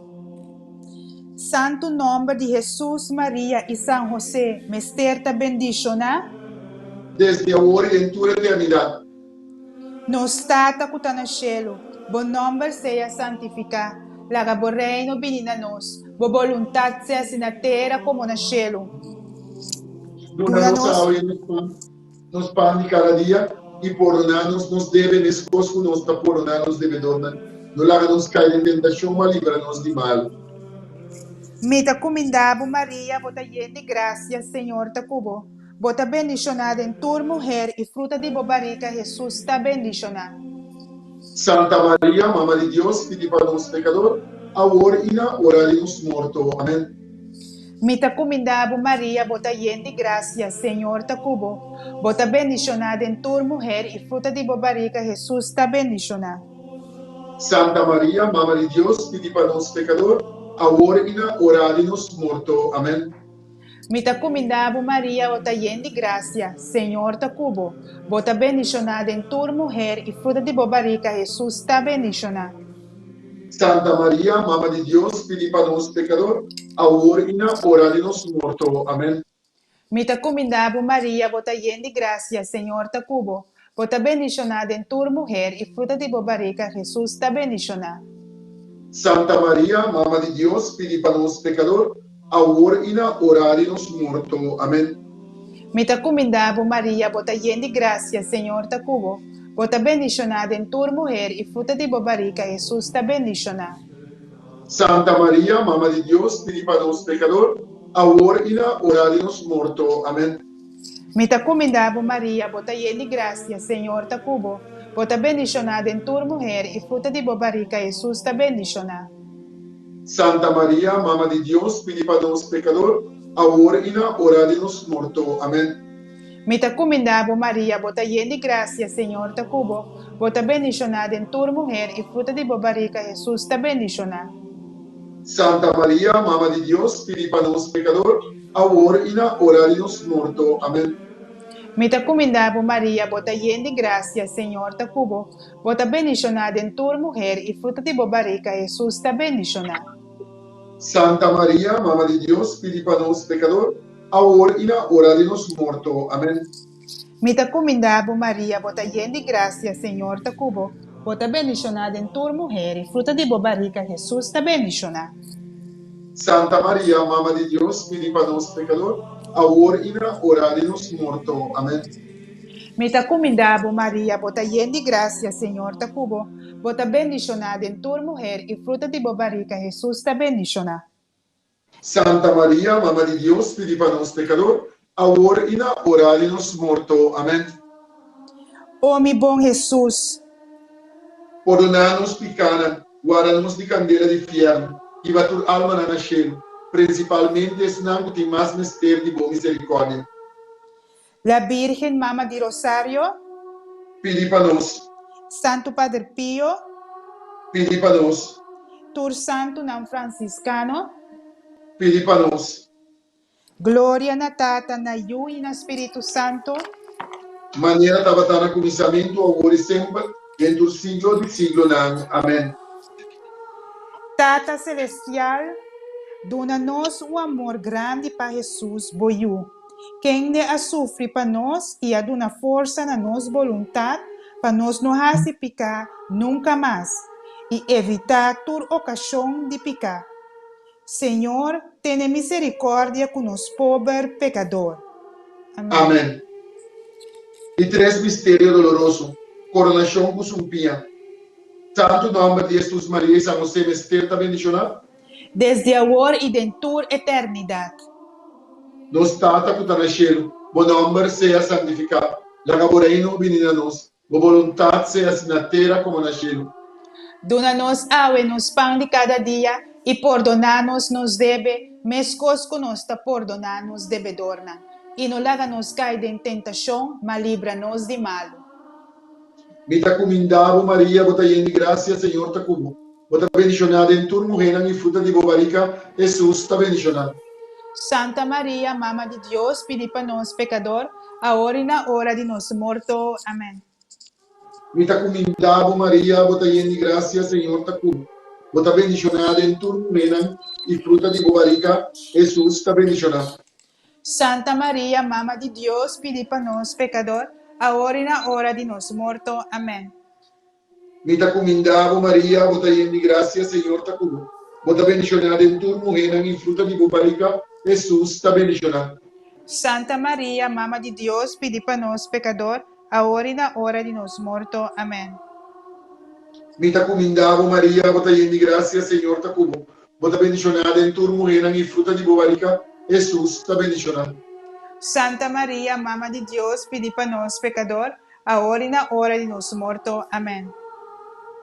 Santo nome de Jesus, Maria e São José, misterta bendicionar. Desde agora e em tua eternidade. Nos tata que está no cielo, bom nome seja santificado. Laga bo reino vinda nos, bo vontade seja assim na terra como no cielo. Dona-nos hoje nos pão de cada dia e perdona-nos nos deveres que nos está perdonando devedores. Não haga-nos cair em tentação, mas livra-nos de mal. Mita comendabo Maria, bota llena de graça, Senhor te cubo. Bota bendicionada em tua mulher e fruta de bobarica, Jesus está bendicionado. Santa Maria, Mama de Deus, pedi para nós pecadores, agora e na hora de nos morto. Amém. Mita comendabo Maria, bota llena de graça, Senhor te cubo. Bota bendicionada em tua mulher e fruta de bobarica, Jesus está bendicionado. Santa Maria, Mama de Deus, pedi para nós pecadores, agora e na hora de nos morto. Amém. Mita comendabo Maria, bota llena de graça, Senhor te cubo. Bota bendicionada em tua mulher e fruta de bobarica, Jesus está bendicionado. Santa Maria, Mama de Deus, pedi para nós pecadores, agora e na hora de nos morto. Amém. Mita comendabo Maria, bota llena de graça, Senhor te cubo. Bota bendicionada em tua mulher e fruta de bobarica, Jesus está bendicionado. Santa Maria, Mama de Deus, pedi para nós pecadores, agora e na hora de nos morto. Amém. Mita comendabo Maria, bota llena de graça, Senhor te cubo. Bota bendicionada em tua mulher e fruta de bobarica, Jesus está bendicionado. Santa Maria, Mama de Deus, pedi para nós pecadores, agora e na hora de nos morto. Amém. Mita comendabo Maria, bota llena de graça, Senhor te cubo. Bota bendicionada em tua mulher e fruta de bobarica, Jesus está bendicionado. Santa María, Mamá de Dios, pide para nosotros pecadores, ahora y en la hora de nuestra muerte. Amén. Mita comendabo Maria, bota llena de gracia, Senhor te cubo, bota bendicionada en tu mujer y fruta de bobarica Jesús te bendicionada. Santa María, Mamá de Dios, pide para nosotros pecadores, ahora y en la hora de nuestra muerte. Amén. Mita comendabo Maria, bota llena de gracia, Senhor te cubo, bota bendicionada en tu mujer y fruta de bobarica Jesús te bendicionada. Santa María, Mamá de Dios, pide para nosotros pecadores, ahora y en la hora de nuestra muerte. Amén. Mita comendabo Maria, bota llena de gracia, Senhor te cubo, bota bendicionada en tu mujer y fruta de bobarica Jesús te bendicionada. Santa María, Mamá de Dios, pide para nosotros pecadores, ahora y en la hora de nuestra muerte. Amén. Mita comendabo Maria, bota llena de gracia, Senhor te cubo, bota bendicionada en tu mujer y fruta de bobarica Jesús te bendicionada. Santa María, Mamá de Dios, pide para nosotros pecadores, ahora y en la hora de nuestra muerte. Amén. Oh mi bom Jesus, Perdonar-nos pecana, guarda-nos de candela de inferno, e batur alma na cielo, principalmente es nango que mais mistério de boa misericórdia. la Virgen Mama di Rosario, Pedi para nós, Santo Padre Pio, pedi para nós, Tur Santo Nam Franciscano, pedi para nós. Glória na Tata, na Yu e na Espírito Santo, Maneira estava tá no começamento, agora e sempre, dentro do siglo de siglo não. Amém. Tata Celestial, dona-nos o amor grande para Jesus, boiú, quem ne a sofre para nós e a dona força na nossa vontade para nós não se picar nunca mais e evitar toda ocasião de picar. Senhor, tenha misericórdia com os pobres pecadores. Amém. Amém. E três mistérios dolorosos, coronação com sumpia. Santo nome de Jesus Maria e São José, mistério da bendicionar. Desde agora e dentro eternidade. Nos tata que está no cielo, bom nome seja santificado. La reino venida a nós, boa vontade seja assim na terra como no cielo. Dona-nos nos pão de cada dia e perdonar-nos nos deve, mescos conosco perdonar-nos devedorna. E não laga-nos cair em tentação, mas livra-nos de mal. Mita comendavo Maria, bota llena de gracia, Senhor te cubo. Bota bendicionada em tu mujer e fruta de bobarica, Jesus te bendicionado. Santa Maria, Mama de Deus, pedi para nós pecador, agora e na hora de nossa morte. Amém. Mita comendavo Maria, bota llena de gracia, Senhor te cubo. Bota bendicionada em tu mujer e fruta de bobarica, Jesus te bendicionado. Santa Maria, Mama de Deus, pedi para nós pecador, agora e na hora de nossa morte. Amém. Mita comendavo Maria, bota llena de gracia, Senhor te cubo. Bota bendicionada em tu mujer e fruta de bobarica, Jesus te bendicionado. Santa Maria, Mama de Deus, pedi para nós pecador, agora e na hora de nossa morte. Amém. Mita comendavo Maria, bota llena de gracia, Senhor te cubo. Bota bendicionada em tu mujer e fruta de bobarica, Jesus te bendicionado. Santa Maria, Mama de Deus, pedi para nós pecador, agora e na hora de nossa morte. Amém.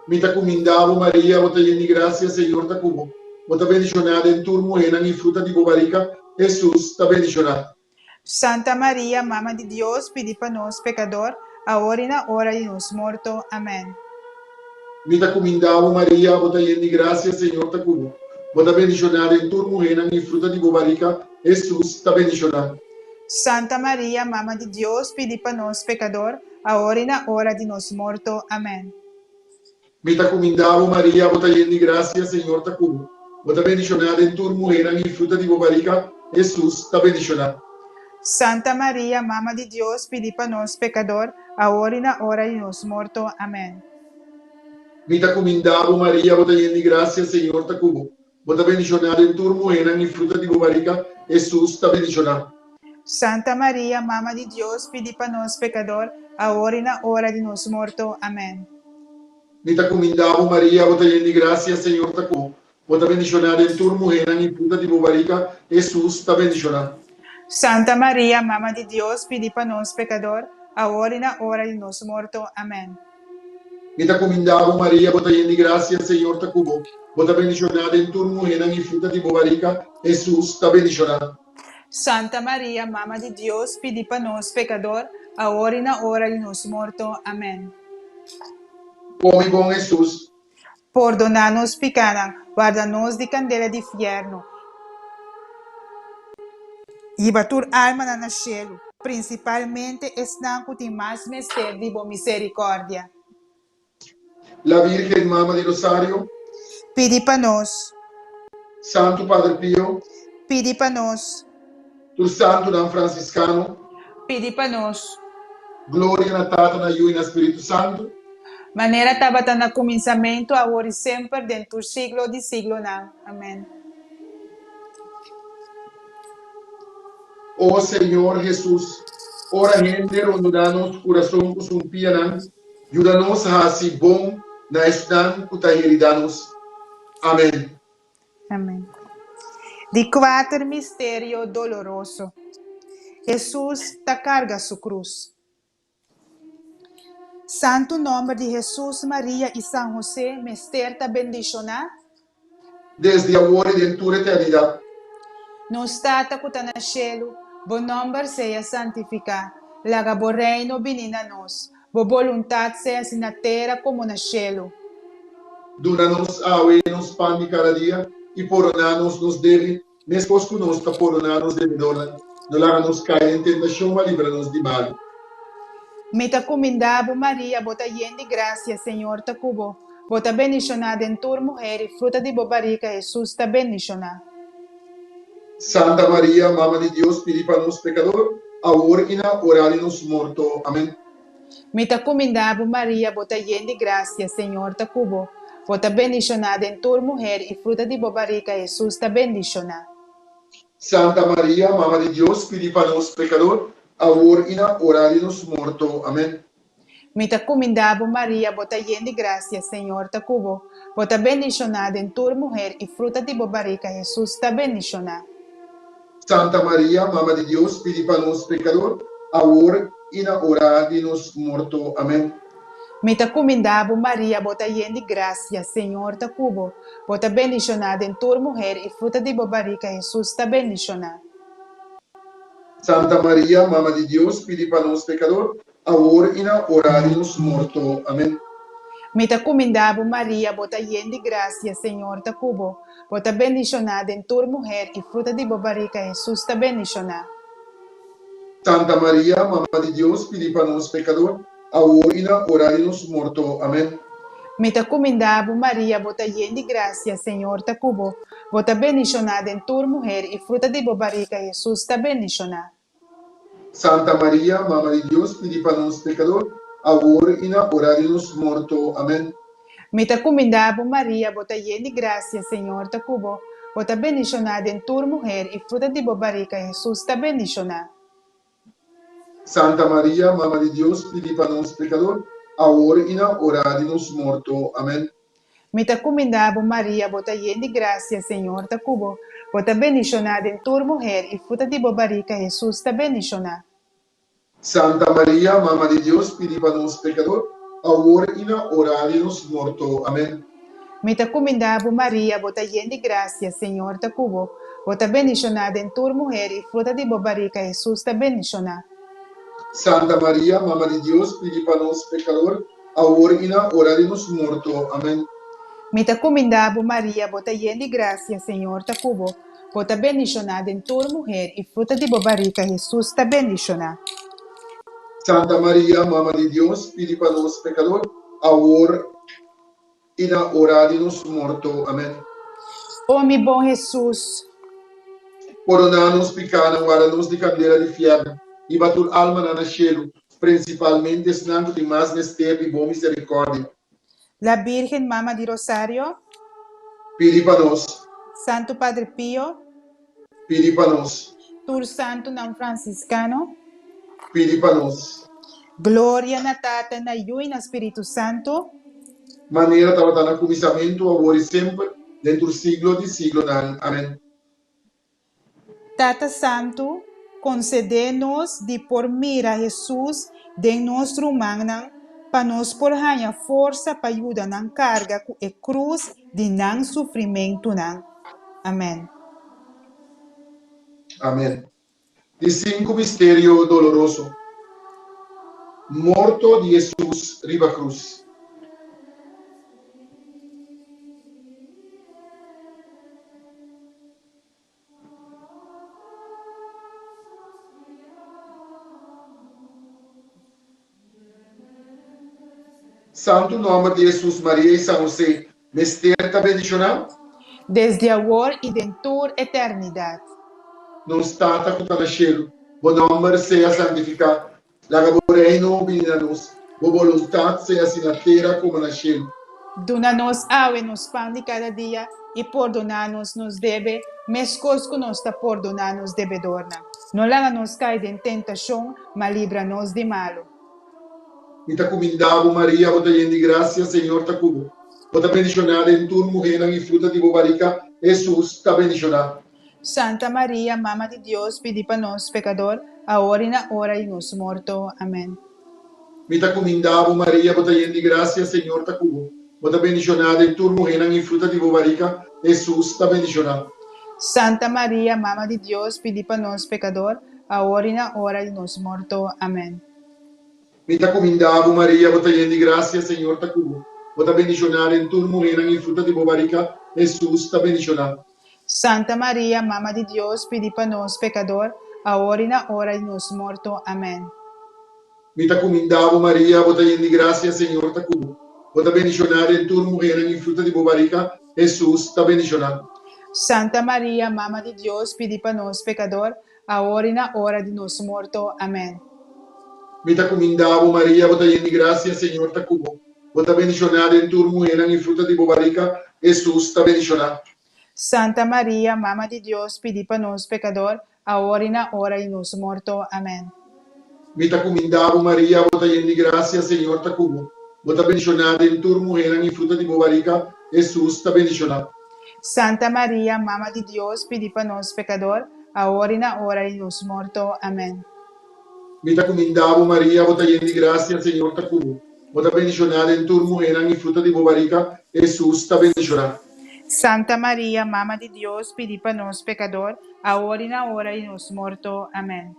Mita comendavo Maria, bota llena de gracia, Senhor te cubo. Bota bendicionada em tu mujer e fruta de bobarica, Jesus te bendicionado. Santa Maria, Mama de Deus, pedi para nós pecador, agora e na hora de nossa morte. Amém. Mita comendavo Maria, bota llena de gracia, Senhor te cubo. Bota bendicionada em tu mujer e fruta de bobarica, Jesus te bendicionado. Santa Maria, Mama de Deus, pedi para nós pecador, agora e na hora de nossa morte. Amém. Mita comendavo Maria, bota llena de gracia, Senhor te cubo. Bota bendicionada em tu mujer e fruta de bobarica, Jesus te bendicionado. Santa Maria, Mama de Deus, pedi para nós pecador, agora e na hora de nossa morte. Amém. Mita comendavo Maria, bota llena de gracia, Senhor te cubo. Bota bendicionada em tu mujer e fruta de bobarica, Jesus te bendicionado. Santa Maria, Mama de Deus, pedi para nós pecador, agora e na hora de nossa morte. Amém. Mita comendavo Maria, bota llena de gracia, Senhor te cubo. Bota bendicionada em tu mujer e fruta de bobarica, Jesus te bendicionado. Santa Maria, Mama de Deus, pedi para nós pecador, agora e na hora de nossa morte. Amém. Mita comindavo Maria, bota llena de gracia, Señor te cubo. Bota bendicionada en tu mujer y fruta de bobarica, Jesús está bendicionado. Santa Maria, Mama de Deus, pedi para nós, pecador, agora e na hora de nos morto. Amém. Come bom Jesús, Perdonar-nos pecados, guarda-nos de candela de inferno. E batur alma na cielo, principalmente estão que tem mais mistério de boa misericórdia. la Virgen Mama de Rosario, Pedi para nós, Santo Padre Pío, pedi para nós, tu Santo Dan Franciscano, pedi para nós. Gloria na Tata, na Yu e na Espírito Santo, Maneira tabata na começamento, agora e sempre, dentro do siglo de siglo não. Amém. oh Señor Jesús, ora gente rondanos corazón kusumpianan, ayúdanos a así bom na estan kutahiridanos. Amém. Amém. De quatro mistério doloroso. Jesus ta carga sua cruz. Santo nome de Jesus, Maria e São José, mistério ta bendicionar. Desde ahora y dentro de eternidad, Nos tata kuta na cielo, bo nome seja santificado. Laga bo reino benina nos. Bo voluntad seja assim na terra como na cielo. dúnanos a nos pan de cada día y poronanos nos debe, mesmos que nos ta poronanos devedora, no la nos caer en tentación, mas líbranos de mal. Mita comendabo Maria, bota llena de gracia, Senhor ta cubo. Bota bendicionada em tua mulher e fruta de bobarica, Jesus ta bendicionada. Santa María, Mama de Dios, pide para nos pecadores, ahora y en la hora de nos muerto. Amén. Mita comendabo Maria, bota llena de gracia, Senhor ta cubo. Bota bendicionada em tua mulher e fruta de bobarica, Jesus ta bendicionada. Santa María, Mama de Dios, pide para nos pecadores, ahora y en la hora de nos muerto. Amén. Mita comendabo Maria, bota llena de gracia, Senhor ta cubo. Bota bendicionada em tua mulher e fruta de bobarica, Jesus ta bendicionada. Santa María, Mama de Dios, pide para nos pecadores, ahora y en la hora de nos muerto. Amén. Mita comendabo Maria, bota llena de gracia, Senhor ta cubo. Bota bendicionada em tua mulher e fruta de bobarica, Jesus ta bendicionada. Santa María, Mama de Dios, pide para nos pecadores, ahora y en la hora de nos muerto. Amén. Mita comendabo Maria, bota llena de gracia, Senhor ta cubo. Bota bendicionada em tua mulher e fruta de bobarica, Jesus ta bendicionada. Santa María, Mama de Dios, pide para nos pecadores, ahora y en la hora de nos muerto. Amén. Mita comendabo Maria, bota llena de gracia, Senhor ta cubo. Bota bendicionada em tua mulher e fruta de bobarica, Jesus ta bendicionada. Santa María, Mama de Dios, pide para nos pecadores, ahora y en la hora de nos muerto. Amén. Mita comendabo Maria, bota llena de gracia, Senhor ta cubo. Bota bendicionada em tua mulher e fruta de bobarica, Jesus ta bendicionada. Santa María, Mama de Dios, pide para nos pecadores, ahora y en la hora de nos muerto. Amén. Mita comendabo Maria, bota llena de gracia, Senhor ta cubo. Bota bendicionada em tua mulher e fruta de bobarica, Jesus ta bendicionada. Santa María, Mama de Dios, pide para nos pecadores, ahora y en la hora de nos muerto. Amén. Mita comendabo Maria, bota llena de gracia, Senhor ta cubo. Bota bendicionada em tua mulher e fruta de bobarica, Jesus ta bendicionada. Santa María, Mama de Dios, pide para nos pecadores, ahora y en la hora de nos muerto. Amén. Mita comendabo Maria, bota llena de gracia, Senhor ta cubo. Bota bendicionada em tua mulher e fruta de bobarica, Jesus ta bendicionada. Santa María, Mama de Dios, pide para nos pecadores, ahora y en la hora de nos muerto. Amén. Oh, meu bom Jesus, Coronanos picana, guardanos de candela de fierro, y batur alma na cielo, principalmente esnando de más misterio y bom misericórdia. la Virgen Mama de Rosario, Pide para nos, Santo Padre Pio, pide para nos, Tur Santo Nan Franciscano, pide para nos. Glória na Tata, na Yu e na Espírito Santo, Maneira tabatana começamento, agora e sempre, dentro do siglo de siglo. Amém. Tata Santo, concede-nos de por mira Jesus de nosso humana, para nos por ganhar força para ajudar na carga com a cruz de não sofrimento não. Amém. Amém. De 5 mistério doloroso. Morto de Jesus riba cruz. Santo nome de Jesus, Maria e São José, mistério está bendicionado. Desde agora e dentro eternidade. Não está com o cielo. Bom nome seja santificado. Laga o reino vinha nos. Boa vontade seja assim na terra como no céu. Dona-nos água nos pão de cada dia e perdona-nos nos deve, mescos que nos está perdonando-nos devedorna. Não laga-nos cair em tentação, mas livra-nos de malo. Mita comindavo Maria, bota llena de gracia, Señor está cubo. Bota bendicionada en tu mujer y fruta de bobarica, Jesús está bendicionado. Santa Maria, Mama de Deus, pedi para nós, pecador, agora e na hora de nos morto. Amém. Mita comindavo Maria, bota llena de gracia, Señor está cubo. Bota bendicionada en tu mujer y fruta de bobarica, Jesús está bendicionado. Santa Maria, Mama de Deus, pedi para nós, pecador, agora e na hora de nos morto. Amém. Mita comindavo Maria, bota llena de gracia, Señor está cubo. Bota bendicionada en tu mujer y fruta de bobarica, Jesús está bendicionado. Santa Maria, Mama de Deus, pedi para nós, pecador, agora e na hora de nos morto. Amém. Mita comindavo Maria, bota llena de gracia, Señor está cubo. Bota bendicionada en tu mujer y fruta de bobarica, Jesús está bendicionado. Santa Maria, Mama de Deus, pedi para nós, pecador, agora e na hora de nos morto. Amém. Mita comindavo Maria, bota llena de gracia, Señor está cubo. Bota bendicionada en tu mujer y fruta de bobarica, Jesús está bendicionado. Santa Maria, Mama de Deus, pedi para nós, pecador, agora e na hora de nos morto. Amém. Mita comindavo Maria, bota llena de gracia, Señor está cubo. Bota bendicionada en tu mujer y fruta de bobarica, Jesús está bendicionado. Santa Maria, Mama de Deus, pedi para nós, pecador, agora e na hora de nos morto. Amém. Mita comindavo Maria, bota llena de gracia, Señor está cubo. Bota bendicionada en tu mujer y fruta de bobarica, Jesús está bendicionado. Santa Maria, Mama de Deus, pedi para nós, pecador, agora e na hora de nos morto. Amém.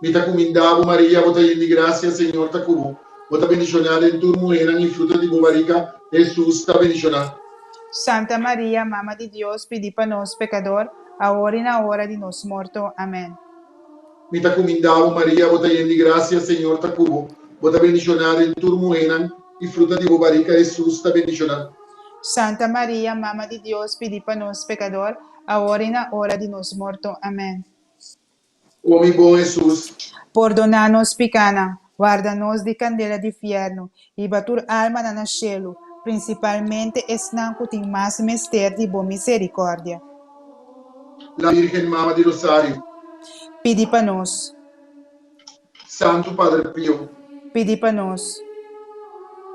Mita comindavo Maria, bota llena de gracia, Señor está cubo. Bota bendicionada en tu mujer y fruta de bobarica, Jesús está bendicionado. Santa Maria, Mama de Deus, pedi para nós, pecador, agora e na hora de nos morto. Amém. Mita comindavo Maria, bota llena de gracia, Señor está cubo. Bota bendicionada en tu mujer y fruta de bobarica, Jesús está bendicionado. Santa Maria, Mama de Deus, pedi para nós, pecador, agora e na hora de nos morto. Amém. Oh mi bom Jesús, Perdona-nos pecana, guarda-nos de candela de inferno e batur alma na cielo, principalmente esnan que tem mais mistério de boa misericórdia. la Virgen Mama de Rosario, Pedi para nós, Santo Padre Pío, pedi para nós,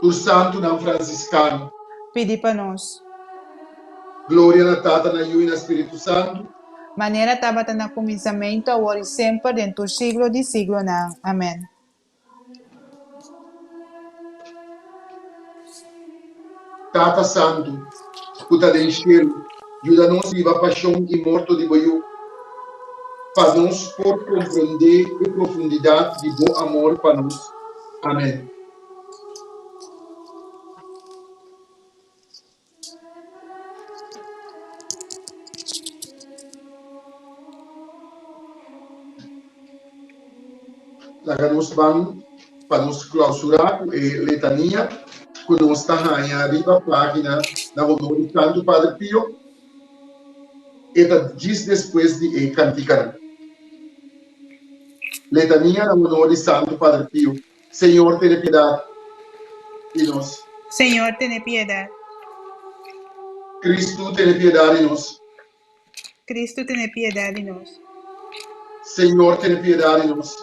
tu Santo Nan Franciscano, pedi para nós. Glória na Tata, na Yu e na Espírito Santo, Maneira tabata na começamento, agora e sempre, dentro do siglo de siglo não. Amém. Tata Santo, puta de cielo, ajuda-nos viva a paixão e morto de boiú. Faz-nos por compreender a profundidade de bom amor para nós. Amém. Lá nos vamos para nos clausurar a letania, que nós está aí arriba, página, na honor de Santo Padre Pio, e diz depois de canticar. Letania na honor de Santo Padre Pio. Senhor, tenha piedade de nós. Senhor, tenha piedade. Cristo, tenha piedade de nós. Cristo, tenha piedade de nós. Senhor, tenha piedade de nós.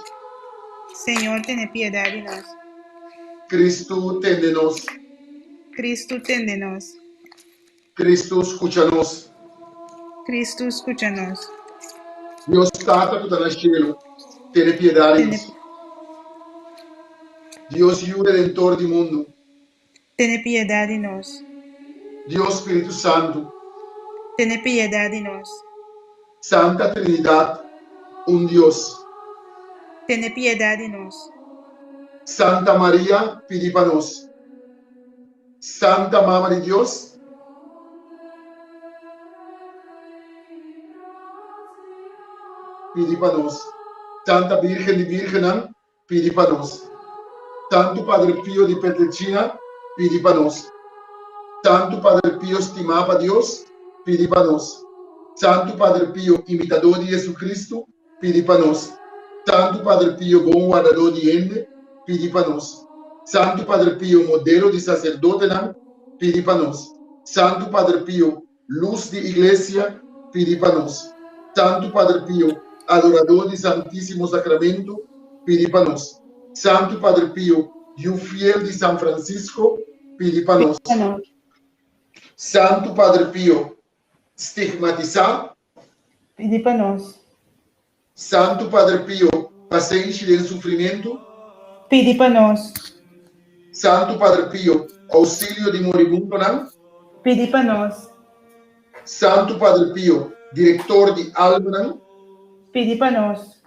Senhor, tenha piedade de nós. Cristo, tem de nós. Cristo, tem de nós. Cristo, escucha-nos. Cristo, escucha-nos. Deus Tata, que está no cielo, tenha piedade de nós. Dios y Redentor del mundo, ten piedad de nós. Dios Espíritu Santo, Ten piedad de nós. Santa Trinidad, un Dios. Ten piedad de nós. Santa María, pidi para nos. Santa Mamá de Dios, pidi para nos. Santa Virgen de Virgen, pidi para nos. Santo Padre Pío de Petrechina, pidi para nos. Santo Padre Pío, estimado a Dios, pidi para nos. Santo Padre Pío, imitador de Jesucristo, pidi para nos. Santo Padre Pío, bom guardador de gente, pidi para nos. Santo Padre Pío, modelo de sacerdote, pidi para nos. Santo Padre Pío, luz de iglesia, pidi para nos. Santo Padre Pío, adorador de Santísimo Sacramento, pidi para nos. Santo Padre Pío, y un fiel de San Francisco, pidi para nos. Santo Padre Pío, estigmatizar, Pedi para nós. Santo Padre Pío, paciente del sufrimiento, Pedi para nós. Santo Padre Pío, auxílio de moribundo, Pedi para nós. Santo Padre Pío, diretor de alma, Pedi para nós.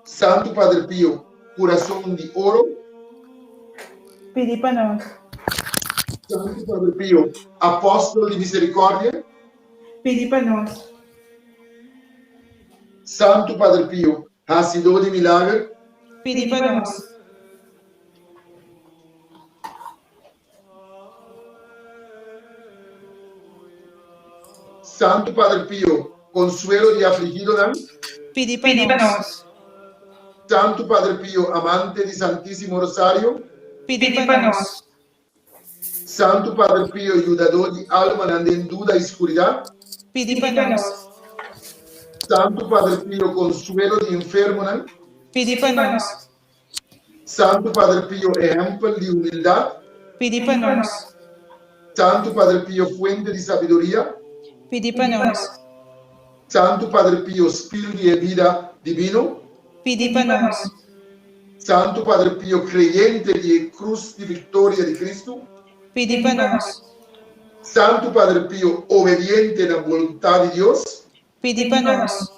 Santo Padre Pío, coração de ouro, Pedi para nós. Santo Padre Pío, apóstolo de misericórdia, Pedi para nós. Santo Padre Pío, hacedor de milagre, Pedi para nós. Santo Padre Pío, consuelo de afligido, Pedi para nós. Santo Padre Pío, amante de Santíssimo Rosário, Pedi para nós. Santo Padre Pío, ayudador de alma en duda y oscuridad, Pedi para nós. Santo Padre Pío, consuelo de enfermo, Pedi para nós. Santo Padre Pío, ejemplo de humildad, Pedi para nós. Santo Padre Pío, fuente de sabiduría, Pedi para nós. Santo Padre Pío, espíritu de vida divino, Pedi para nós. Santo Padre Pío, creyente de cruz de victoria de Cristo, Pedi para nós. Santo Padre Pío, obediente a la voluntad de Dios, Pedi para nós.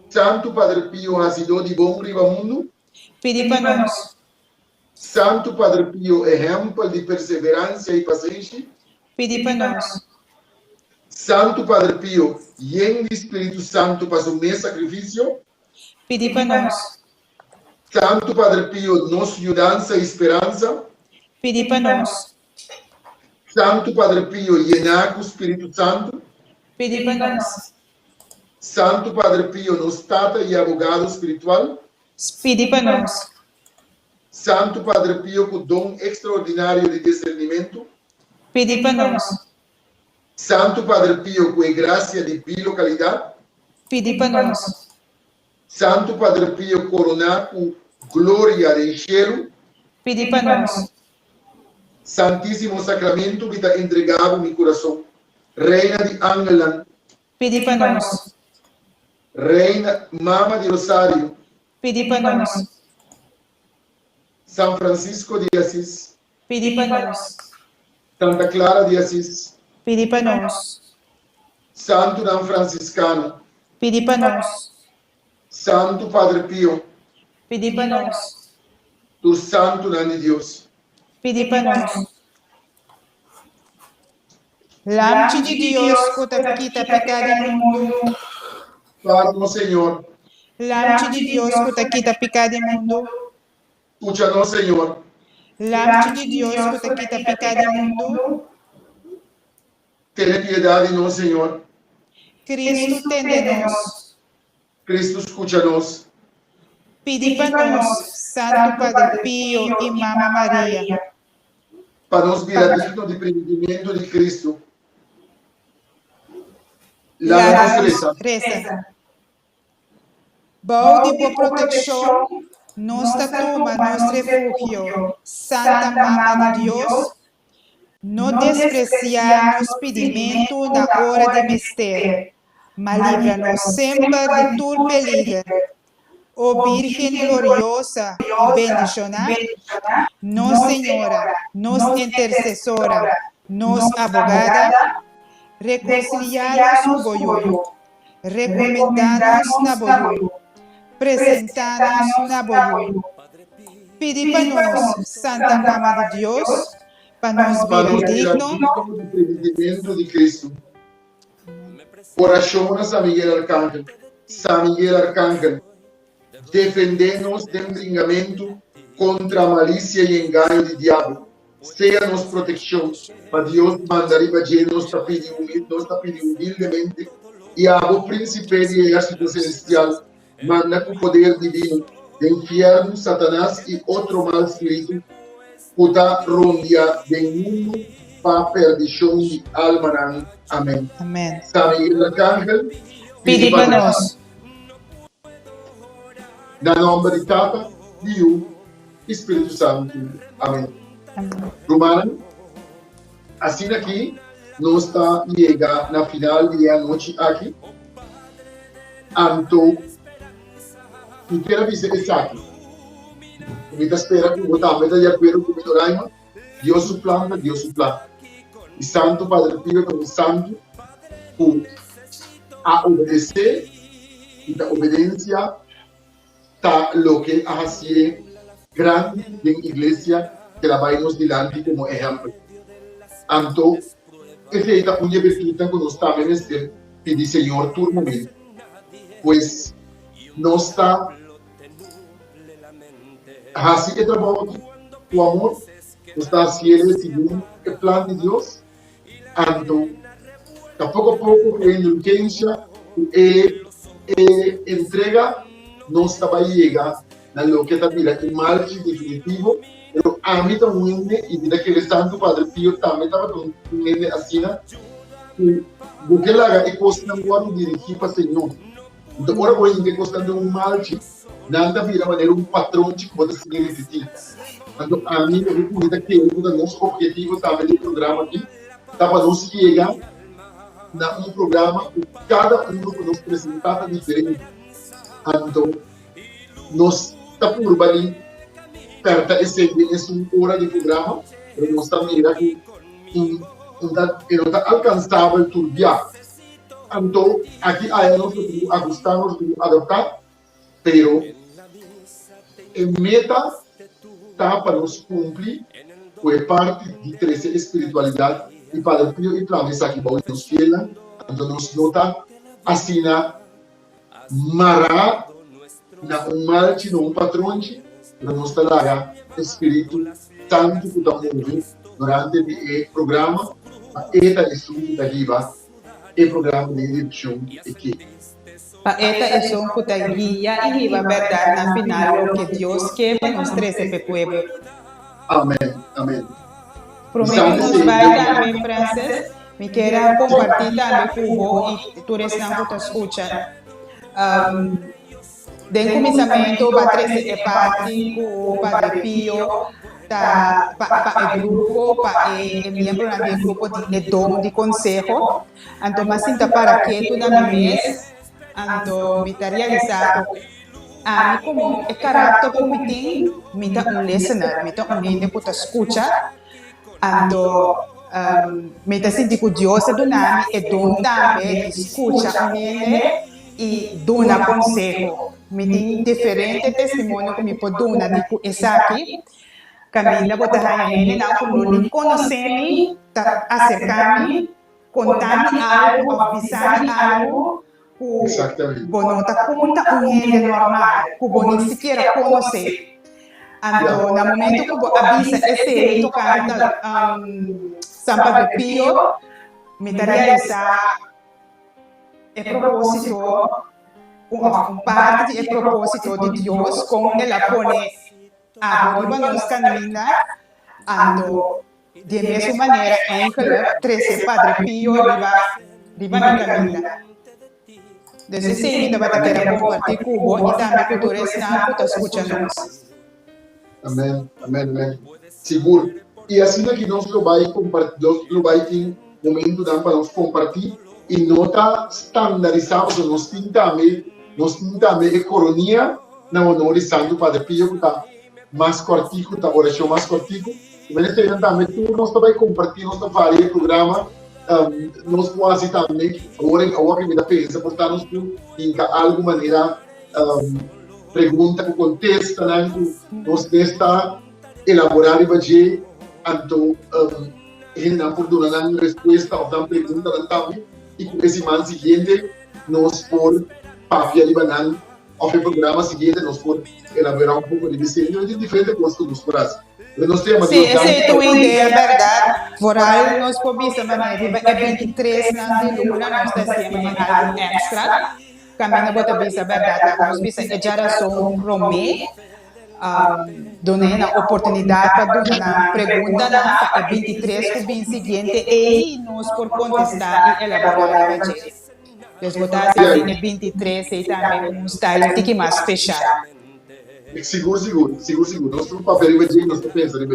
Santo Padre Pío, hacedor de bom mundo, Pedi para nós. Santo Padre Pío, ejemplo de perseverancia y paciencia, Pedi para nós. Santo Padre Pío, lleno de Espíritu Santo para su sacrificio, Pedi para nós. Santo Padre Pío, nos ayudanza y esperanza, Pedi para nós. Santo Padre Pío, llenar con Espíritu Santo, Pedi para nós. Santo Padre Pío, nos tata y abogado espiritual, Pedi para nós. Santo Padre Pío, con don extraordinario de discernimiento, Pedi para nós. Santo Padre Pío, con gracia de bilocalidad, Pedi para nós. Santo Padre Pío, coronar con gloria del cielo, Pedi para nós. Santísimo Sacramento que te ha entregado mi corazón, Reina de Ángela, Pedi para nós. Reina Mama de Rosario, Pedi para nós. San Francisco de Asís, Pedi para nós. Santa Clara de Asís, Pedi para nós. Santo Dan Franciscano, Pedi para nós. Santo Padre Pío, Pedi para nós. tu Santo Dan de Dios. Pedi para nós. Lamte de Deus, quita pecado do mundo. Padre Señor, Lamte de Deus, quita pecado do mundo. escúchanos Señor, Lamte de Deus, quita pecado do mundo. ten piedad de nosotros Señor, Cristo tem de nós. Cristo escúchanos, Pedi para nós, Santo Padre Pio e Mama Maria. para nos vida digno de prendimiento de Cristo. La reza. Reza. Bom de boa proteção, nossa turma, nosso refúgio. Santa Mama de Deus, não despreciar nos pedimentos na hora de mister, mas livra-nos sempre de todo peligro. Oh Virgen gloriosa y bendicionada, nos Señora, nos intercesora, nos abogada, reconciliados con boyo, recomendados na boyo, presentados na boyo. Pedi para nós, Santa Mama de Deus, para nós Para vir el digno. entendimiento de Cristo. Oración a San Miguel Arcángel. San Miguel Arcángel, defendernos del brincamiento contra malicia y engaño del diablo. Sea-nos protección. Para Dios mandar y nos está pidiendo humildemente. Y a vos, príncipe de ejército celestial, manda con poder divino de infierno, Satanás y otro mal espíritu, puta rondia del mundo para perdición de alma. Amén. Amém. San Miguel Arcángel, Pedi para nós. Na nome de Tata, de Filho, Espírito Santo. Amém. Romano, assim aqui, nós está chegando na final da noite aqui. Então, eu quero dizer isso aqui. Eu espero que você também esteja de acordo com o meu reino. Deus o plano, Deus o plano. E Santo Padre Pio, como Santo, por a obedecer e da obediência está lo que hace grande en la iglesia que la vayamos delante como ejemplo. Entonces, esta es una virtud que nos está menester pedir, Señor, tu momento. Pues no está así que trabajo tu amor, no está haciendo según el plan de Dios. Entonces, poco a poco, en urgencia, entrega, no estaba llegando a lo que también el mal definitivo, pero a mí también, y mira que el Santo Padre Pío también estaba con así, porque la haga es cosa de dirigir para el Señor. Entonces, ahora voy a ir costando un mal, nada mira manera un patrón que puede seguir repetir. Entonces, a mí me gusta que uno de los objetivos también del programa aquí, estaba nos llegar a un programa que cada uno nos presentaba diferente. Então, nós estamos por ali, perto de uma hora de programa, mas nós estamos mirando que não está alcançável turbiar. Então, aqui a nós gostamos de adaptar, pero a meta está para nos cumprir, foi parte de 13 espiritualidade e Padre Pio e planos aqui para nos fiel, então nós nota assim mará na mal de um patrão para nos dar Espírito Santo que está movendo durante o programa esta estudo da Riva e programa de edição aqui. Para esta é que está guia e riba verdade na final o que Deus quer nos 13 para o povo. Amém, amém. Prometemos vai também, Francis, me quero compartilhar também com você e tu restante que escuta. De começamento, vai trazer parte com o Padre Pio, para o grupo, para o membro do grupo de dom de conselho. Então, mas sinta para que toda mês, então, me está realizado. Como é caráter que me tem, me dá listener, me dá gente que escuta. Então, me está sentindo curiosa do nome e dom também, escuta a gente. E dona conselho. Me tem diferente testemunho que me pode dar, tipo esse aqui. Camila, botar a ele, não como conhecer-me, acercar-me, contar-me algo, avisar-me algo. Exatamente. Bom, não está conta gente normal, que bom nem sequer conhecer. Então, no momento que eu avisa esse tocante São Padre Pio, me está realizar é propósito, parte do propósito de Deus, com ela põe a boa nos caminha, ando de mesma maneira em que 13 Padre Pio riba na caminha. Desde sim, ainda vai querer compartilhar com o e também com o restante que está escutando. Amém, amém, amém. Seguro. E assim que nós lo vai compartilhar, lo vai em momento para nós compartilhar. E não está estandarizado, nós tentamos a coronia na honor de Santo Padre Pio, que está mais cortico, está oração mais cortico. Mas também tu nós também compartilhar nosso vários programas, nós quase também agora que me dá pensa, portanto em alguma maneira pergunta que contesta, né? Nós testa elaborar e fazer, então ele não pode dar uma resposta ou dar pergunta também, e com esse ano seguinte nós por papel de banana ou o programa seguinte nós por elaborar um pouco de desenho de diferentes coisas que nós fazemos. Sim, essa é a ideia, verdade. Foral, nós podemos é 23 de luna, nós temos algo extra. Caminho bota bisa verdade, nós bisa a geração Romê, dando a oportunidade para dar pergunta na 23 que vem seguinte e nós por contestar e elaborar a gente. Nós botamos assim 23 e também um style que mais fechado. Seguro. Nós temos papel de nós temos pensar em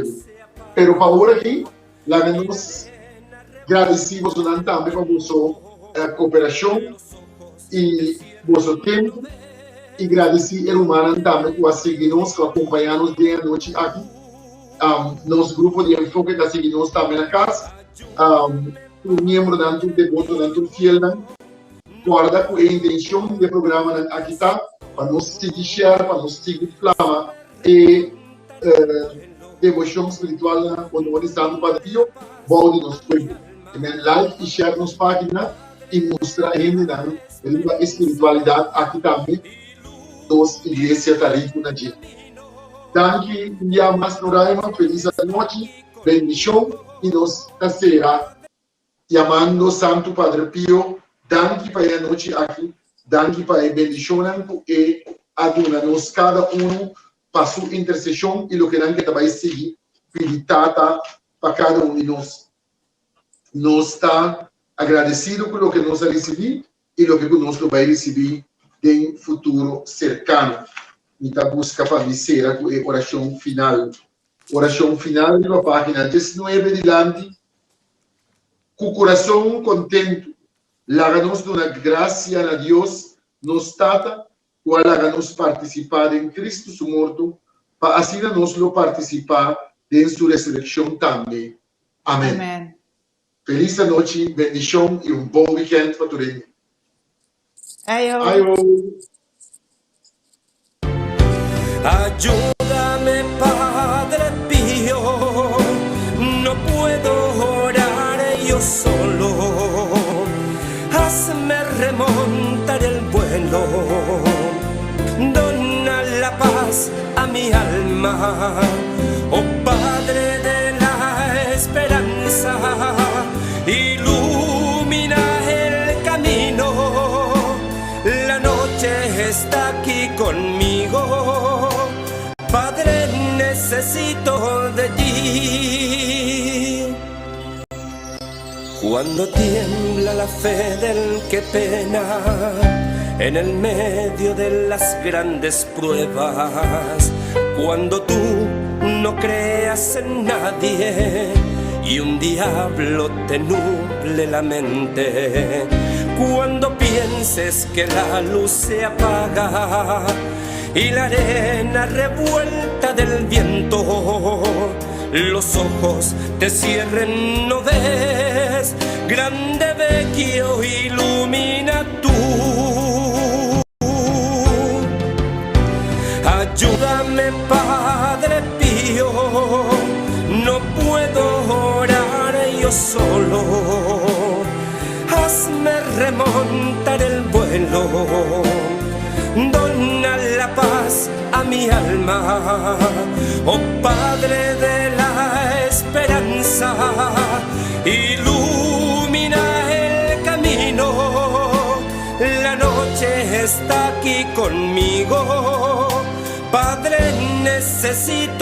pero para agora aqui, lá nós agradecemos também para a vossa cooperação e vosso tempo e agradecer ao humano também por seguir-nos, por acompanhar-nos dia e noite aqui. Nosso grupo de enfoque está seguindo-nos também na casa. Um membro da nossa devoto, da nossa fiel, guarda com a intenção do programa aqui está, para nos seguir share, para nos seguir flama e devoção espiritual quando nós estamos para Deus, volta nos cuida. Like e share nos página e mostrar ainda a espiritualidade aqui também dos igrejas tarifa na dia. Danke, um dia mais no Raima, feliz noite, bendição e nos será chamando Santo Padre Pio. Danke para a noite aqui. Danke para a bendição e aduna-nos cada para sua intercessão e o que não vai seguir, pedir para cada de nós. Nós está agradecido por o que nós recebemos e o que nós vai receber em futuro cercano. Então, busca para dizer a oração final. Oração final na página 19 diante. Com o coração contento, láganos uma graça a Deus, nos tata, qual láganos participar em Cristo su morto, para assim nós lo participar em sua ressurreição também. Amém. Amém. Feliz noite, bendição e bom weekend para todos. Ayo. Ayúdame, Padre Pío, no puedo orar yo solo. Hazme remontar el vuelo, dona la paz a mi alma, oh Padre de la esperanza, ilumina el camino, la noche está aquí conmigo, Padre, necesito de ti. Cuando tiembla la fe del que pena, en el medio de las grandes pruebas, cuando tú no creas en nadie y un diablo te nuble la mente, cuando pienses que la luz se apaga y la arena revuelta del viento, los ojos te cierren, no ves, grande vecchio, ilumina tú. Ayúdame, Padre Pío, no puedo orar yo solo, hazme remontar el vuelo, dona la paz a mi alma, oh Padre de la esperanza, ilumina el camino, la noche está aquí conmigo, Padre, necesito